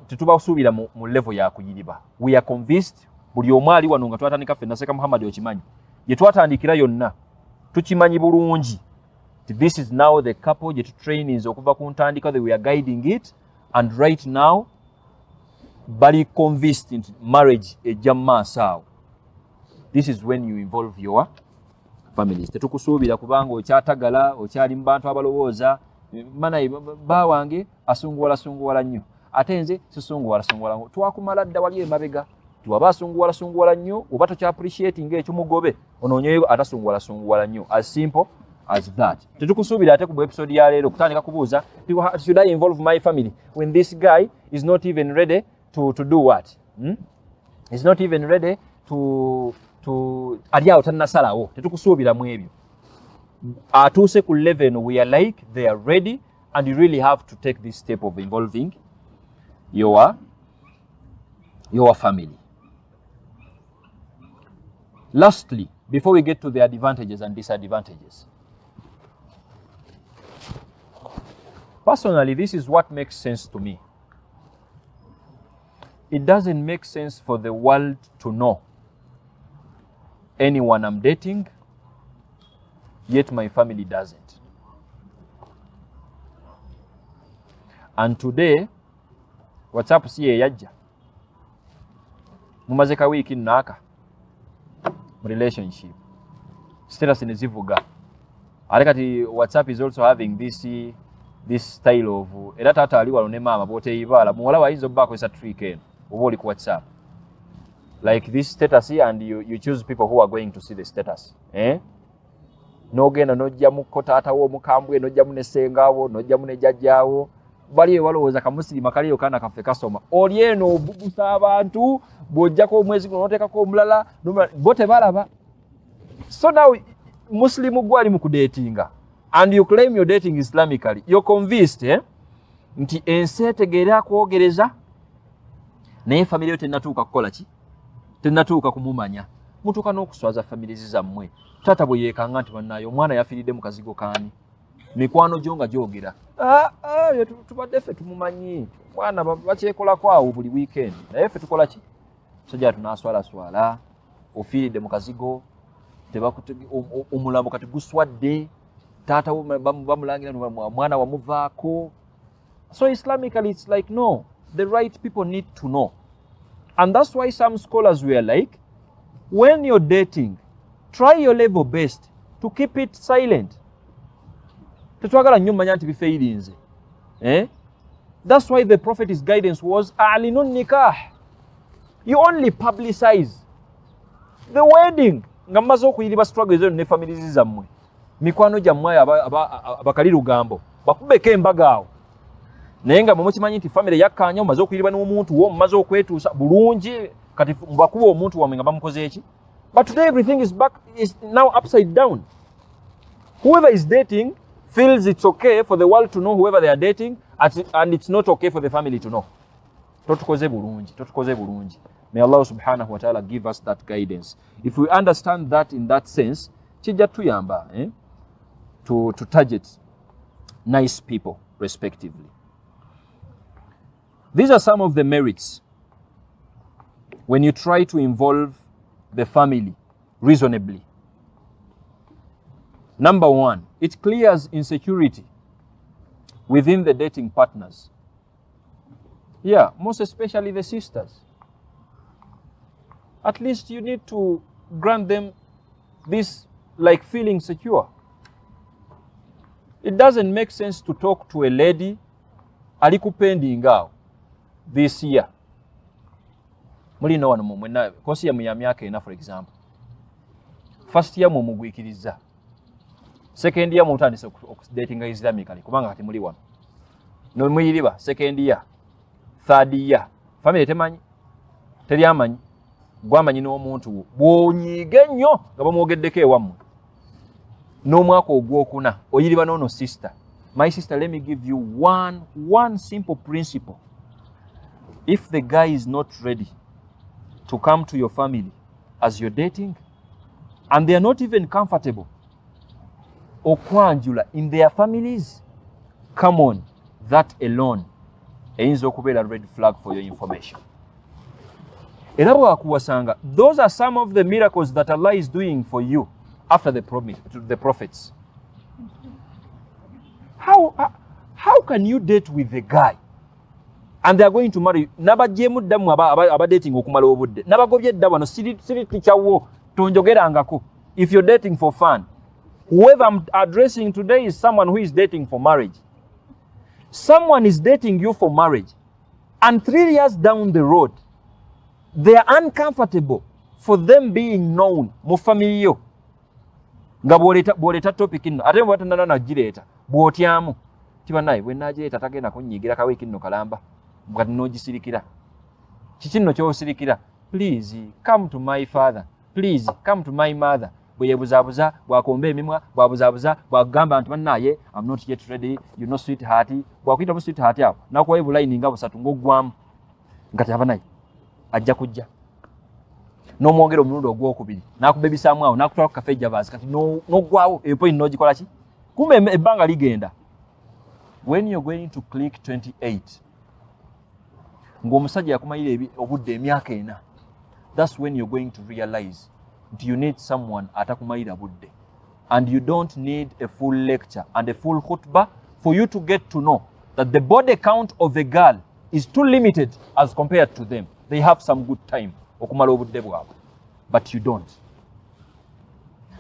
Tetubasuubira mu level ya kuyiriba. We are convinced buli omu ali wano nga twatandika ffe naseka Muhammad okimanyi. Ye twatandikira yonna tukimanyi bulungi. This is now the couple je trainings okuva ku ntandika that we are guiding it, and right now bali convinced in marriage ejja maaso. This is when you involve your families. Tetukusuubira kubanga okyatagala okyali mu bantu abalowooza mana bawange asunguwala nnyo ate nze sisunguwala twakumala dda wali emabega tuwaba asunguwala nnyo oba tokya appreciating ekyomugobe onoonyeyo atasunguwala nnyo. As simple as that. Tetukusuubira ate ku episode ya leero kutandika kubuuza should I involve my family when this guy is not even ready to do what? He's not even ready to ali awo tannasalawo. Tetukusuubira mu ebyo. Atuuse ku level we are like they are ready, and you really have to take this step of involving your your family. Lastly, before we get to the advantages and disadvantages, personally, this is what makes sense to me. It doesn't make sense for the world to know anyone I'm dating, yet my family doesn't. And today, WhatsApp siye yajja. Mumaze ka wiki naka relationship. Status nezivuga. Alekati WhatsApp is also having this style of era tata ali walone mama bote ibala muwala wayinza bako esa trick eno oboli ku WhatsApp. Like this status here, and you choose people who are going to see the status. Nogenda nojja muko tata wo mukambwe nojja munesengawo nojja munejjajjawo bali walowooza kamusirima kaliyo kana kafe kasoma oli eno obubusa abantu bwojjako omwezi gunoteekako omulala bote balaba. So now Muslim gwali mu kudatinga and you claim you're dating Islamically, you're convinced nti ensi etegeera kwogereza naye family yo tennatuuka kukola ki, tennatuuka kumumanya. Mutuuka n'okuswaza family zammwe. Tata bwe yeekanga nti bannayo omwana yafiiridde mu kazigo kaani, mikwano gyo nga gyogera tubadde ffe tumumanyi mwana bakyekolako awo buli weekend, naye ffe tukola ki? Sajja tunaaswalaswala, ofiiridde mu kazigo, omulambo kati guswadde, taata bamulangira mwana wamuvaako. So Islamically it's like, no, the right people need to know. And that's why some scholars were like, when you're dating, try your level best to keep it silent. Tetwagala nnyo mmanya nti bifeirinze. That's why the Prophet's guidance was alinun nikah. You only publicize the wedding. Nga mmaze okuyiriba struggle ezo ne families zammwe. Mikwano gyammwe abakali lugambo. Bakubeko embaga awo. Naye nga mukimanyi nti family yakkaanya omaze okuyiriba n'omuntu wo mumaze okwetuusa bulungi kati bakuba omuntu wamwe nga bamukoze eki. But today everything is now upside down. Whoever is dating feels it's okay for the world to know whoever they are dating, and it's not okay for the family to know. Totukoze bulungi. May Allah subhanahu wa ta'ala give us that guidance. If we understand that in that sense, kijja tuyamba to target nice people respectively. These are some of the merits when you try to involve the family reasonably. Number one, it clears insecurity within the dating partners. Yeah, most especially the sisters. At least you need to grant them this like feeling secure. It doesn't make sense to talk to a lady alikupendinga this year. Muli no wano mumwe kosi ya myaka ena, for example. First year mumugwikiriza. Second year mutandise dating Islamically kubanga kati muli wano. No muyiriba second year. Third year. Family temanyi. Teri amanyi. Gwamanyi n'omuntu bwonyiige nnyo nga bamwogeddeko ewammwe. N'omwaka ogwokuna oyiriba n'ono sister. My sister, let me give you one simple principle. If the guy is not ready to come to your family as you're dating, and they are not even comfortable okwanjula in their families, come on, that alone eyinza okubeera red flag for your information. Era bwakuwasanga, those are some of the miracles that Allah is doing for you after the prophets. How can you date with a guy and they are going to marry you? Nabajjemu ddamu aba dating okumala obudde. Nabagobye dda wano siri tikyawo tonjogerangako. If you're dating for fun, whoever I'm addressing today is someone who is dating for marriage. Someone is dating you for marriage, and 3 years down the road, they are uncomfortable for them being known mu family yo. Nga bwoleta topic ino ate bwatandana nagireeta bwotyamu tiba naye bwe nagireeta tagenda kunyigira kawiki nno kalamba bwati nogisirikira kiki nno kyosirikira. Please come to my father, please come to my mother. Bwe yebuzaabuza bwakomba emimwa bwabuzaabuza bwagamba nti bannaye I'm not yet ready, you know sweetheart. Bwakuyita mu sweetheart awo nakuwa ebulayini nga busatu ng'oggwamu nga tyaba naye ajja kujja n'omwongera omulundi ogwokubiri n'akubebisaamu awo n'akutwala ku kafe javas kati n'oggwawo eyo point n'ogikola ki kumbe ebbanga ligenda. When you're going to click 28 ng'omusajja yakumalira obudde emyaka 4, that's when you're going to realize that you need someone atakumalira budde, and you don't need a full lecture and a full khutbah for you to get to know that the body count of a girl is too limited as compared to them. They have some good time okumala obudde bwabwe, but you don't.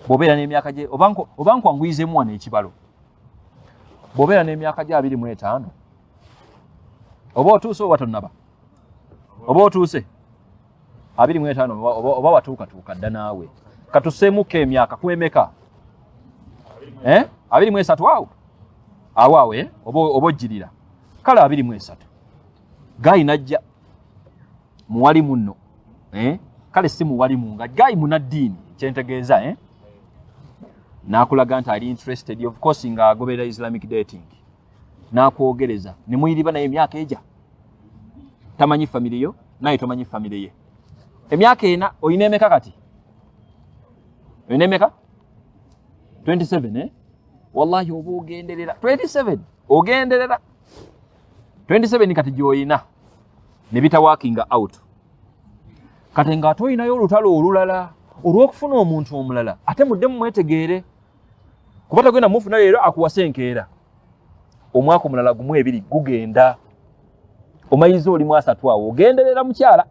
Bw'obeera n'emyaka gye oba nkwanguyizeemu wano ekibalo, bw'obeera n'emyaka gye 25 oba otuuse oba tonnaba, oba otuuse 25 oba watuukatuuka dda naawe katusseemuko emyaka kwemeka 23 awo oba ojjirira kale 23 gayi najja muwali munno kale si muwali munga gayi munaddiini kyentegeeza n'akulaga nti ali interested of course nga agoberera Islamic dating n'akwogereza ne muyiriba naye emyaka eja tamanyi family yo naye tomanyi family ye emyaka 4 oyina emeka kati oyina emeka 27 wallahi oba ogenderera 27 ogenderera 27 kati gyoyina ne bita working out kati nga atoyinayo olutalo olulala olw'okufuna omuntu omulala ate muddemu mwetegeere kuba tagenda mufuna leero akuwasa enkeera omwaka omulala gumu 2 gugenda omayiza oli mu 3 awo ogenderera mukyala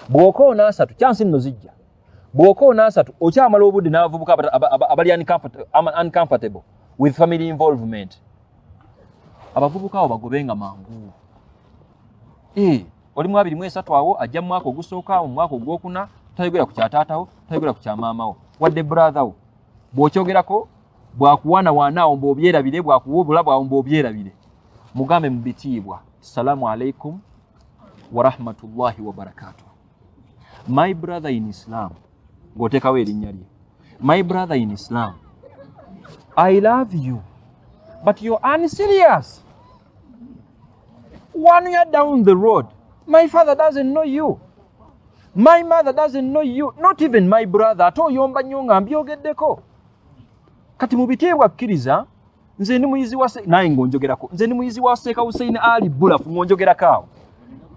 bw'okoona 3 chansi nno zijja bw'okoona 3 okyamala obudde n'abavubuka abali uncomfortable with family involvement abavubuka abo bagobenga mangu oli mu 23 awo ajja mu mwaka ogusooka mu mwaka ogwokuna tayogera ku kyataatawo tayogera ku kyamaamawo wadde brother wo bw'okyogerako bwakuwaanawaanaawo mb'obyerabire bwakuwubula bwawo mb'obyerabire mugambe mu bitiibwa assalamu alaikum wa rahmatullahi wa barakatuh. My brother in Islam ng'oteekawo erinnya lye my brother in Islam I love you but you're unserious. 1 year down the road my father doesn't know you, my mother doesn't know you, not even my brother. Ate oyomba nnyo nga mbyogeddeko kati mu bitiibwa kkiriza nze ndi muyizi wa naye ng'onjogerako nze ndi muyizi wa Seeka Hussein Ali Bulafu ng'onjogerako awo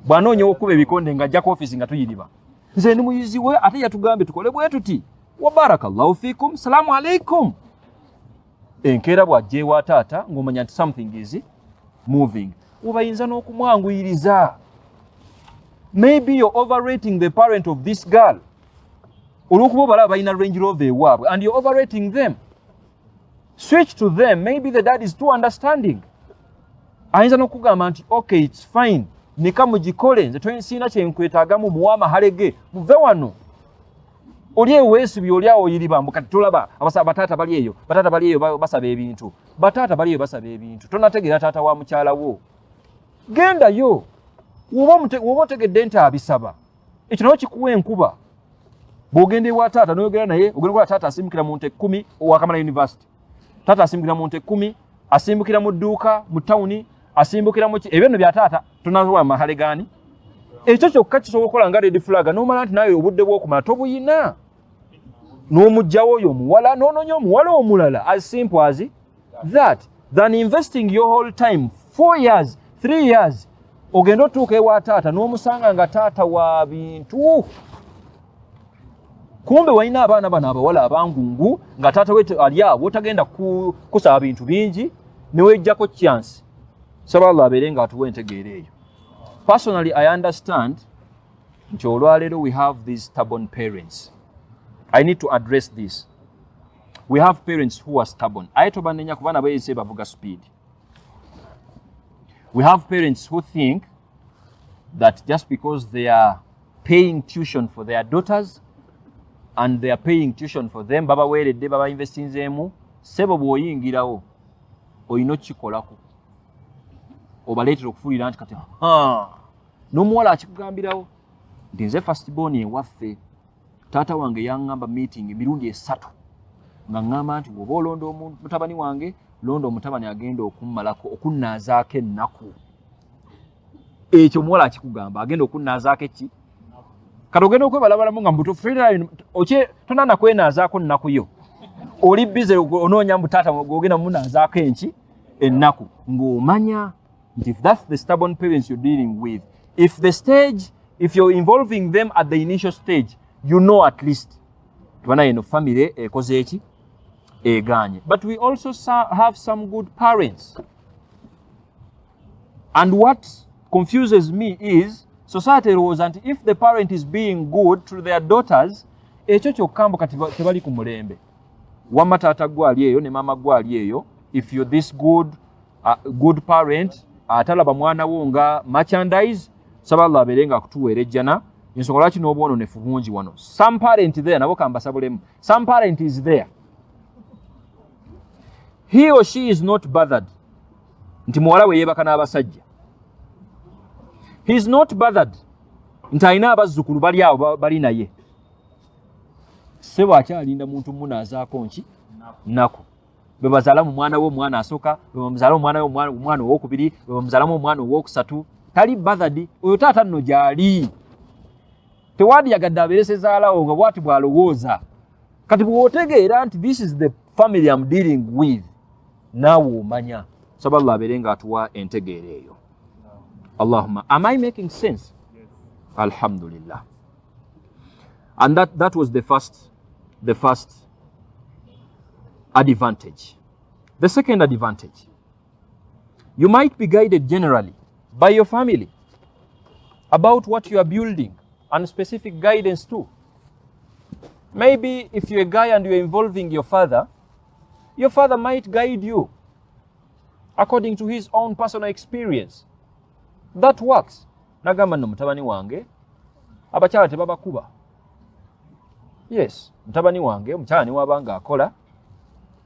bw'anoonyewo okuba ebikonde ng'ajja ku office nga tuyiriba nze ndi muyizi we ate yatugambe tukole bwe tuti wa barakallahu fikum salamu alaikum enkeera bw'ajja ewa taata ng'omanya nti something is moving obayinza n'okumwanguyiriza. Maybe you're overrating the parent of this girl olw'okuba obalaba balina Range Rover ewaabwe and you're overrating them. Switch to them. Maybe the dad is too understanding. Ayinza n'okugamba nti okay it's fine nika mugikole nze twensiina kyenkwetaagamu muwa amahalege muve wano oli eweesibye oli awo oyiriba mbu kati tolaba bataata bali eyo basaba ebintu bataata bali eyo basaba ebintu tonategeera taata wa mukyala wo gendayo woba otegedde nti abisaba ekyo nayo kikuwa enkuba bw'ogenda ewa taata noyogera naye ogenda kola taata asimbukira mu nte 10 owakamala university taata asimbukira mu nte 10 asimbukira mu dduuka mu tawuni asimbukira mu ebyo nno bya taata tonawa mahale gaani ekyo kyokka kisobola okukola nga red flag n'omala nti naye obudde bw'okumala tobuyina n'omugjawo oyo omuwala n'onoonya omuwala omulala as simple as that than investing your whole time 4 years 3 years ogenda otuuka ewa taata n'omusanga nga taata wa bintu kumbe walina abaana bano abawala abangungu nga taata we ali awo tagenda kusaba bintu bingi newejjako chance saba Allah abeere nga atuwa entegeera eyo. Personally I understand nti olwaleero we have these stubborn parents. I need to address this. We have parents who are stubborn. Aye tobanenya ku baana bayise bavuga speed. We have parents who think that just because they are paying tuition for their daughters and they are paying tuition for them baba weeredde baba investinzeemu sebo bw'oyingirawo oyina okikolako obaleetera okufuulira nti kati n'omuwala akikugambirawo nti nze firstborn ewaffe taata wange yaŋŋamba meeting emirundi 3 nga ŋŋamba nti bw'oba olonda mutabani wange londa omutabani agenda okummalako okunnaazaako ennaku ekyo muwala akikugamba agenda okunaazaako eki kati ogenda okwebalabalamu nga mbutufu tonana kwenaazaako nnaku yo oli bize onoonya mutaata ogenda mumunaazaako enki ennaku ng'omanya nti if that's the stubborn parents you're dealing with, if you're involving them at the initial stage, you know at least tubana eno family ekoze eki eganye. But we also have some good parents, and what confuses me is society rules, and if the parent is being good to their daughters, ekyo kyokkambo kati tebali ku mulembe. Wamma taata gwali eyo ne mama gwali eyo. If you're this good parent, atalaba mwana wo nga merchandise, saballa aberenga kutuweerejjana ensonga kino obwononefu bungi wano. Some parent there nabo kambasabulemu. Some parent is there, he or she is not bothered nti muwala we yeebaka n'abasajja. He is not bothered nti alina abazzukulu bali awo bali naye. Sebo akyalinda muntu munaazaako nki nnaku. Bwe bazaalamu omwana wo omwana asooka, bwe bamuzaalamu omwana wo omwana owokubiri, bwe bamuzaalamu omwana owokusatu, tali bothered. Oyo taata nno gyali tewandiyagadde abeere sezaalawo nga bwati bw'alowooza. Kati bw'otegeera nti this is the family I'm dealing with, naawe omanya. Saballa abeere nga atuwa entegeera eyo. Allahumma, am I making sense? Yes. Alhamdulillah. And that was the first advantage. The second advantage, you might be guided generally by your family about what you are building, and specific guidance too. Maybe if you're a guy and you're involving your father might guide you according to his own personal experience. That works. Nagamba nno mutabani wange abakyala tebabakuba. Yes, mutabani wange omukyala ni wabanga akola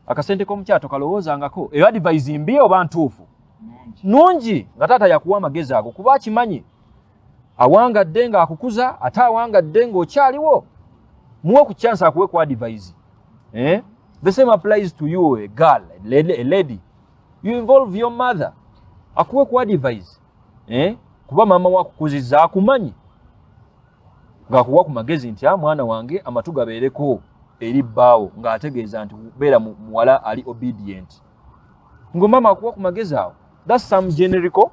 akasente k'omukyato kalowoozangako, eyo advice mbi oba ntuufu nungi nga taata yakuwa amagezi ago kuba akimanyi awangadde nga akukuza ate awangadde ng'okyaliwo muwe ku chance akuwe ku advice. The same applies to you, a girl, a lady. You involve your mother akuwe ku advice. Kuba mama wakukuzizza akumanyi ng'akuwa ku magezi nti mwana wange amatu gabeereko eri bbaawo ng'ategeeza nti beera muwala ali obedient. Ng'omama akuwa ku magezi awo, that's some generical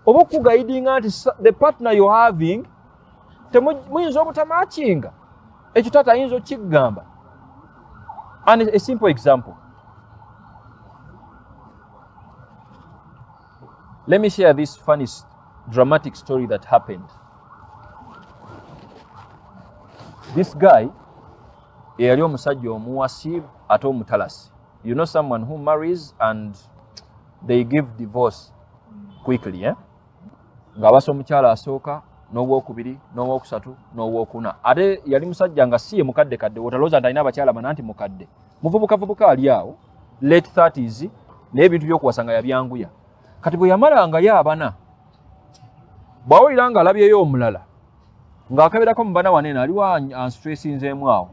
oba okuguidinga nti the partner you're having muyinza obutamakinga ekyo taata ayinza okikigamba. And a simple example, let me share this funny dramatic story that happened. This guy yali omusajja omuwasi ate omutalasi. You know someone who marries and they give divorce quickly, nga basa omukyala asooka n'owokubiri n'owokusatu n'owokuna. Ate yali musajja nga si ye mukadde kadde wotalooza nti alina abakyala bana nti mukadde, muvubukavubuka ali awo late 30s n'ebintu by'okuwasa nga yabyanguya. Kati bwe yamalanga ye abana bw'awulira nga alabyeyo omulala ng'akaberako mu bana wanene aliwo anstressinzeemu awo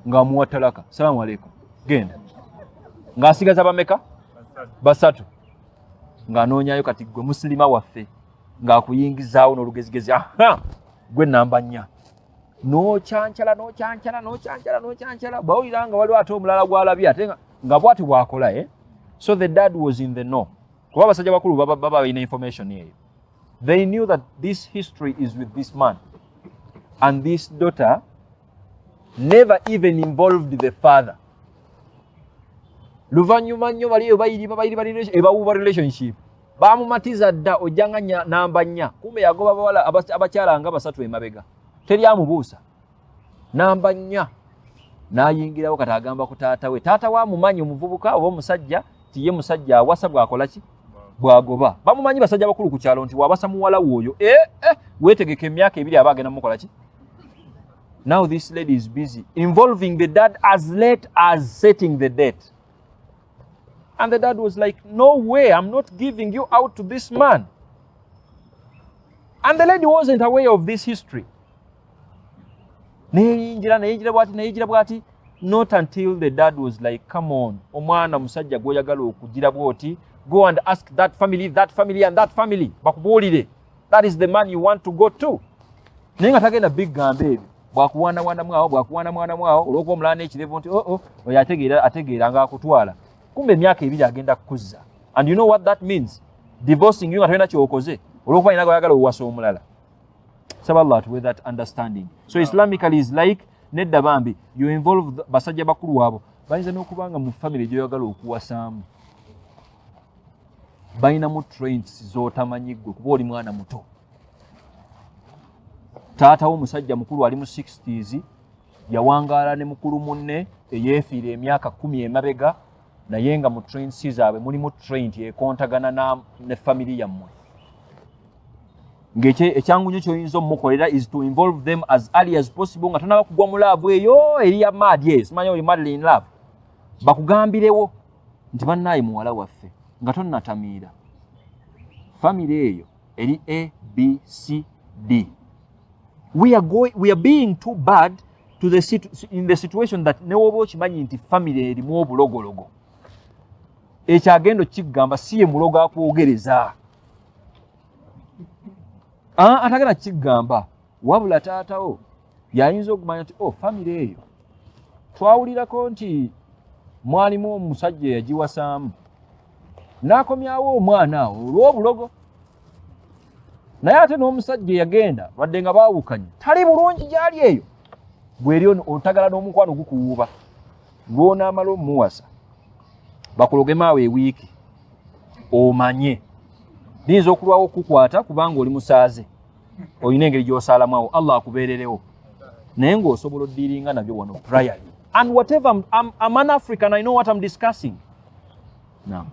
ng'amuwa talaka, salaamu aleikum, genda, ng'asigaza bameka basatu, ng'anoonyayo kati gwe musilima waffe ng'akuyingizaawo n'olugezigezi, gwe namba 4, n'okyankyala bw'awulira nga waliwo ate omulala gw'alabye ate nga bw'ati bw'akola. So the dad was in the know. Kuba abasajja bakulu baba balina information eyo. They knew that this history is with this man, and this daughter never even involved the father. Luvannyuma nnyo baliyo bayiriba relationship. Bamumatiza dda ojjanga namba 4. Kumbe yagoba bawala abakyala nga basatu emabega. Teri amubuusa. Namba 4. N'ayingirawo kati agamba ku taata we. Taata wa mumanyi omuvubuka oba omusajja ti ye musajja awasa bw'akola ki? Bw'agoba. Bamumanyi basajja bakulu ku kyalo nti wabasa muwala w'oyo. Weetegeka emyaka 2 aba agenda mukola ki? Now this lady is busy involving the dad as late as setting the date. And the dad was like, no way, I'm not giving you out to this man. And the lady wasn't aware of this history. Not until the dad was like, come on, omwana musajja gw'oyagala okugira bw'oti, go and ask that family and that family bakubuulire that is the man you want to go to. Naye nga tagenda big gambe ebyo bwakuwaana mwawo olw'okuba omulana ekirevu nti oyo ategeera nga akutwala kumbe emyaka ebiri agenda kukuzza. And you know what that means? Divorcing you nga tolina kyokoze olw'okuba alina gwayagala owasa omulala. Saba Allah with that understanding. So Islamically is like nedda bambi you involve basajja bakulu wabo bayinza n'okubanga mu family gyoyagala okuwasaamu bayinamu traits z'otamanyi ggwe kuba oli mwana muto. Taata w'omusajja mukulu ali mu 60s yawangaala ne mukulu munne eyeefiira emyaka 10 emabega naye nga mu traits zaabwe mulimu traint ekontagana ne family yammwe. Ekyangunyo kyoyinza omukolera is to involve them as early as possible nga tonaba kugwa mu laavu eyo eri ya mad. Yes, manya oli madly in love. Bakugambirewo nti bannaye muwala waffe nga tonnatamiira. Family eyo eri A, B, C, D. We are being too bad to in the situation that ne woba okimanyi nti family erimu obulogologo. Ekyagendo kigamba si ye mulogo akwogereza. Atagala kigamba wabula taatawo yayinza okumanya nti family eyo twawulirako nti mwalimu omusajja yagiwasaamu n'akomyawo omwana awo olw'obulogo. Naye ate n'omusajja yagenda wadde nga baawukanye tali bulungi gyali eyo bw'eri otagala n'omukwano gukuwuuba ng'onaamala omuwasa bakulogemu ewiiki omanye liyinza okulwawo okukukwata kubanga oli musaaze olina engeri gy'osaalamu awo Allah akubeererewo naye ng'osobola oddiiringa nabyo wano priorly. And whatever I'm an African, I know what I'm discussing. No.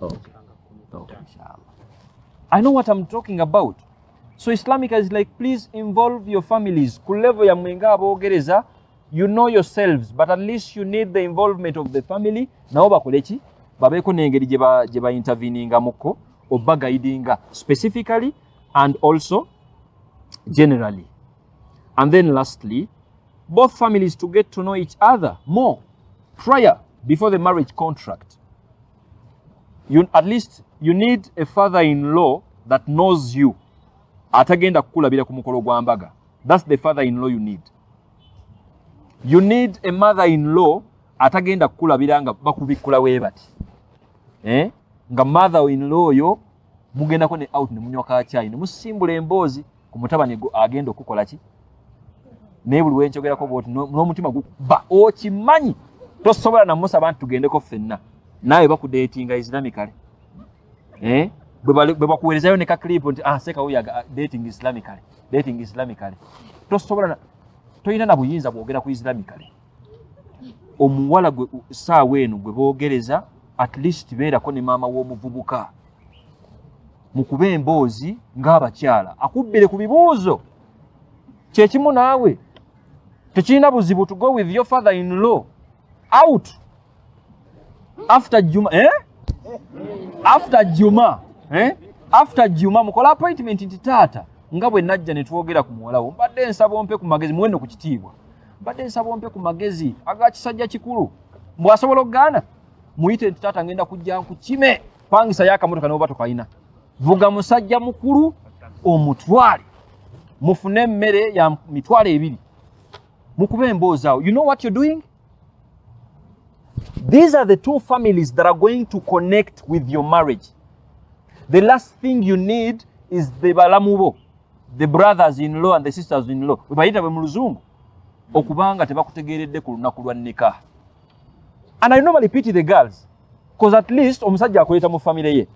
Inshallah. I know what I'm talking about. So Islamic is like, please involve your families. Ku level ya mwenga abogereza, you know yourselves, but at least you need the involvement of the family. Nao bakoleki babeko n'engeri gye ba interveninga muko oba guidinga specifically and also generally. And then lastly, both families to get to know each other more prior before the marriage contract. At least you need a father-in-law that knows you. Atagenda kukulabira ku mukolo gwa mbaga. That's the father-in-law you need. You need a mother-in-law atagenda kukulabira nga bakubikula webati. Nga mother-in-law yo mugenda ko ne out ne munywa ka chai ne musimbula emboozi ku mutabani agenda okukola ki? Ne buli wenchogerako bwoti n'omutima guba okimanyi tosobola na musa abantu tugendeko ffenna naye bakudatinga islamically. Bwe bakuwerezayo ne ka clip nti seka uyaga dating islamically tosobola toyina na buyinza bwogera ku islamically. Omuwala gwe saawa eno gwe boogereza at least beerako ne maama w'omuvubuka mukube emboozi ng'abakyala akubbire ku bibuuzo kyekimu naawe tekirina buzibu to go with your father-in-law out after Juma mukola appointment nti taata nga bwe najja ne twogera ku muwalawo mbadde nsaba ompe ku magezi muwendo ku kitiibwa mbadde nsaba ompe ku magezi aga kisajja kikulu mbwasobola okugaana muyite nti taata ngenda kujja nkukime pangisa y'akamotoka n'oba tokayina vuga musajja mukulu omutwale mufune emmere ya mitwalo 2 mukube emboozi awo. You know what you're doing? These are the two families that are going to connect with your marriage. The last thing you need is the balamubo, the brothers-in-law and the sisters-in-law. Webayita bwe mu luzungu okubanga tebakutegeeredde ku lunaku lwa nikah. And I normally pity the girls because at least omusajja akoleta mu family ye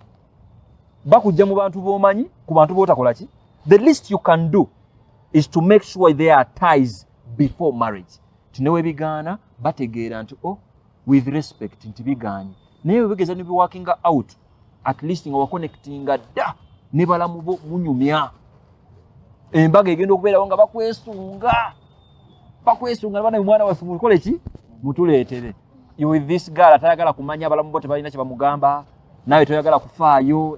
bakujja mu bantu b'omanyi ku bantu b'otakola ki. The least you can do is to make sure there are ties before marriage. Tinewe bigaana bategeera nti with respect nti bigaanyi naye webigeza ne working out at least nga connectinga da ne balamu bo munyumya embaga egenda okubeerawo nga bakwesunga bana mwana waffe mukole ki mutuleetere. You with this girl atayagala kumanya balamu bote balina kye bamugamba nawe toyagala kufaayo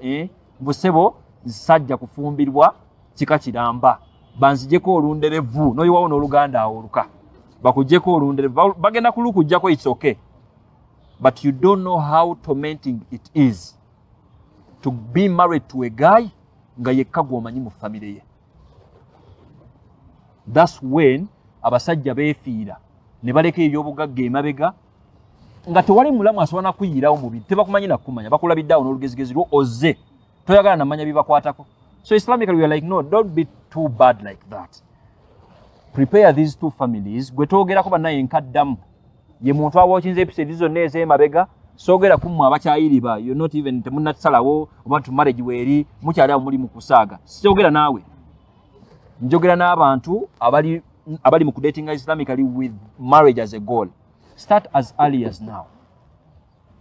busebo sajja kufumbirwa kika kiramba banzijeko olunderevu noyiwawo n'oluganda awo oluka bakujjeko olunderevu bagenda kulukujjako it's okay. but you don't know how tormenting it is to be married to a guy nga yekka gwomanyi mu family ye. That's when abasajja beefiira ne baleka ebyobugagga emabega nga tewali mulamu asobola kuyirawo mubiri tebakumanyi nakumanya bakulabiddeawo n'olugezigezi lwo ozze toyagala namanya bibakwatako. So Islamically we are like, no, don't be too bad like that. Prepare these two families. Gwe toogerako bannaye nkaddamu ye muntu awookinze episode zonna ez'emabega soogera kummwe abakyayiriba, you're not even temunnasalawo oba tu marriage weeri mukyali awo muli mu kusaaga. Sikyogera naawe, njogera n'abantu abali mu kudatinga Islamically with marriage as a goal. Start as early as now.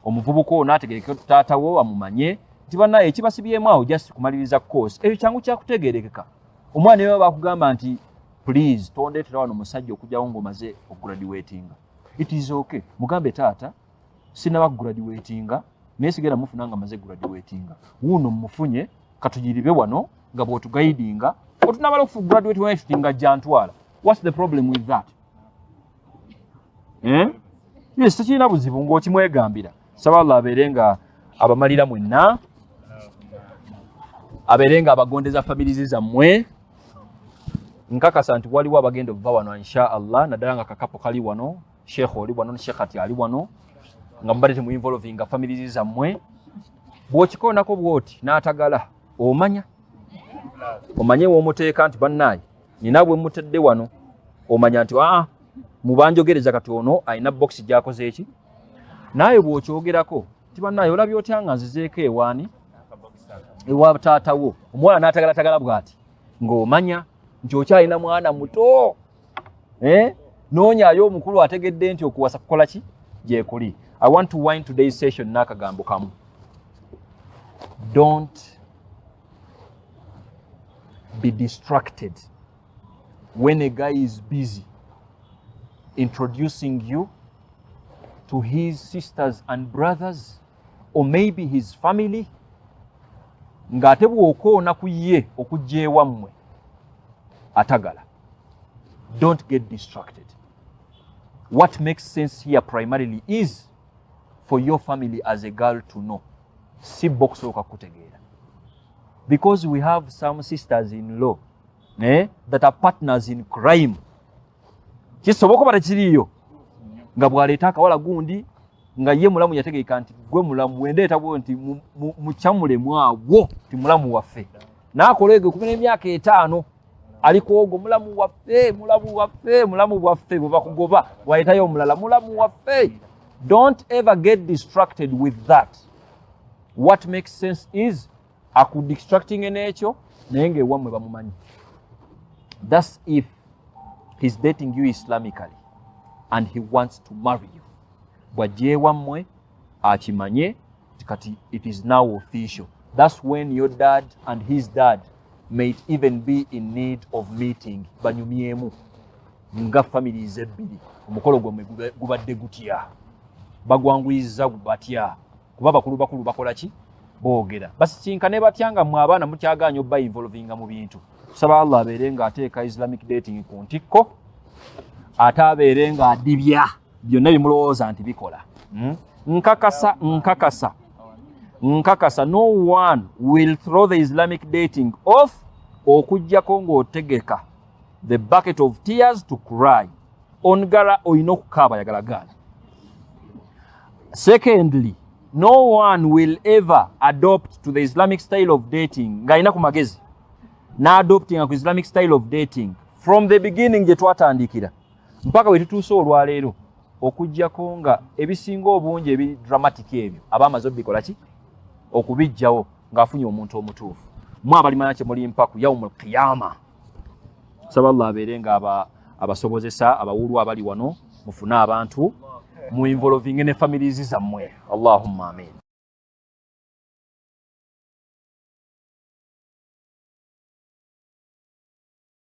Omuvubuka ono ategeereke taatawo amumanye nti bannaye ekibasibyemu awo just kumaliriza course ekyo kyangu kyakutegeerekeka. Omwana eyo bakugamba nti please tondeetera wano omusajja okujjawo ng'omaze okugraduatinga. It is okay. Mugambe taata sinaba graduatinga naye sigenda mufuna nga maze graduatinga. Wuno mufunye katujiribe wano nga bw'otugaidinga otunabala okufu graduate wano tutinga jantwala. What's the problem with that? Yes, tekirina buzibu ng'okimwegambira. Saba Allah abeere nga abamalira mwenna, abeere nga abagondeza families zammwe. Nkakasa nti waliwo abagenda okuva wano insha Allah, naddala nga kakapo kali wano, Sheikh oli wano ne Sheikh ati ali wano, nga mubadde temuinvolvinga families zammwe. Bw'okikoonako bw'oti n'atagala omanya omanye w'omuteeka nti bannaye nina bwe mutedde wano, omanya nti mubanjogereza kati ono alina box gy'akoze eki. Naawe bw'okyogerako nti bannaye olabye otya nga nzizeeko ewaani ewa taatawo, omuwala n'atagalatagala bw'ati ng'omanya nti okyalina mwana muto, noonyaayo omukulu ategedde nti okuwasa kukola ki gyekuli. I want to wind today's session n'akagambo kamu. Don't be distracted when a guy is busy introducing you to his sisters and brothers or maybe his family ng'ate bw'okoona ku ye okujja ewammwe atagala. Don't get distracted. What makes sense here primarily is for your family as a girl to know. Si box okakutegeera. Because we have some sisters-in-law that are partners in crime. Kisoboka bata kiriyo nga bwaleeta akawala gundi nga ye mulamu yategeeka nti gwe mulamu wendeeta bwo nti mukyamulemu awo ti mulamu waffe. N'akolege kumene emyaka 5 aliko ogwo mulamu waffe bwe bakugoba waleetayo omulala mulamu waffe. Don't ever get distracted with that. What makes sense is akudistracting n'ekyo naye ng'ewammwe bamumanyi. That's if he's dating you Islamically and he wants to marry you. Bw'ajja ewammwe akimanye kati it is now official. That's when your dad and his dad might even be in need of meeting banyumyemu nga families ebbiri. Omukolo gwammwe gubadde gutya, bagwanguyiza batya, kuba bakulu bakola ki boogera basikinkane batya nga mmwe abaana mukyagaanya obba involvinga mu bintu. Tusaba Allah abeere nga ateeka Islamic dating ku ntikko, ate abeere nga adibya byonna bimulowooza nti bikola. Nkakasa no one will throw the Islamic dating off okujjako ng'otegeka the bucket of tears to cry. Ongala oyina okukaaba yagalagaana. Secondly, no one will ever adopt to the Islamic style of dating ng'alina ku magezi n'adoptinga ku Islamic style of dating from the beginning gye twatandikira mpaka we tutuuse olwaleero okujjako nga ebisinga obungi ebidramatic ebyo abaamaze obikola ki okubijjawo ng'afunye omuntu omutuufu. Mwe abalimanya kye muli mpaku yawmul qiyama. Saba Allah abeere nga abasobozesa abawulwa abali wano mufune abantu mu involvinge ne families zammwe. Allahumma amin.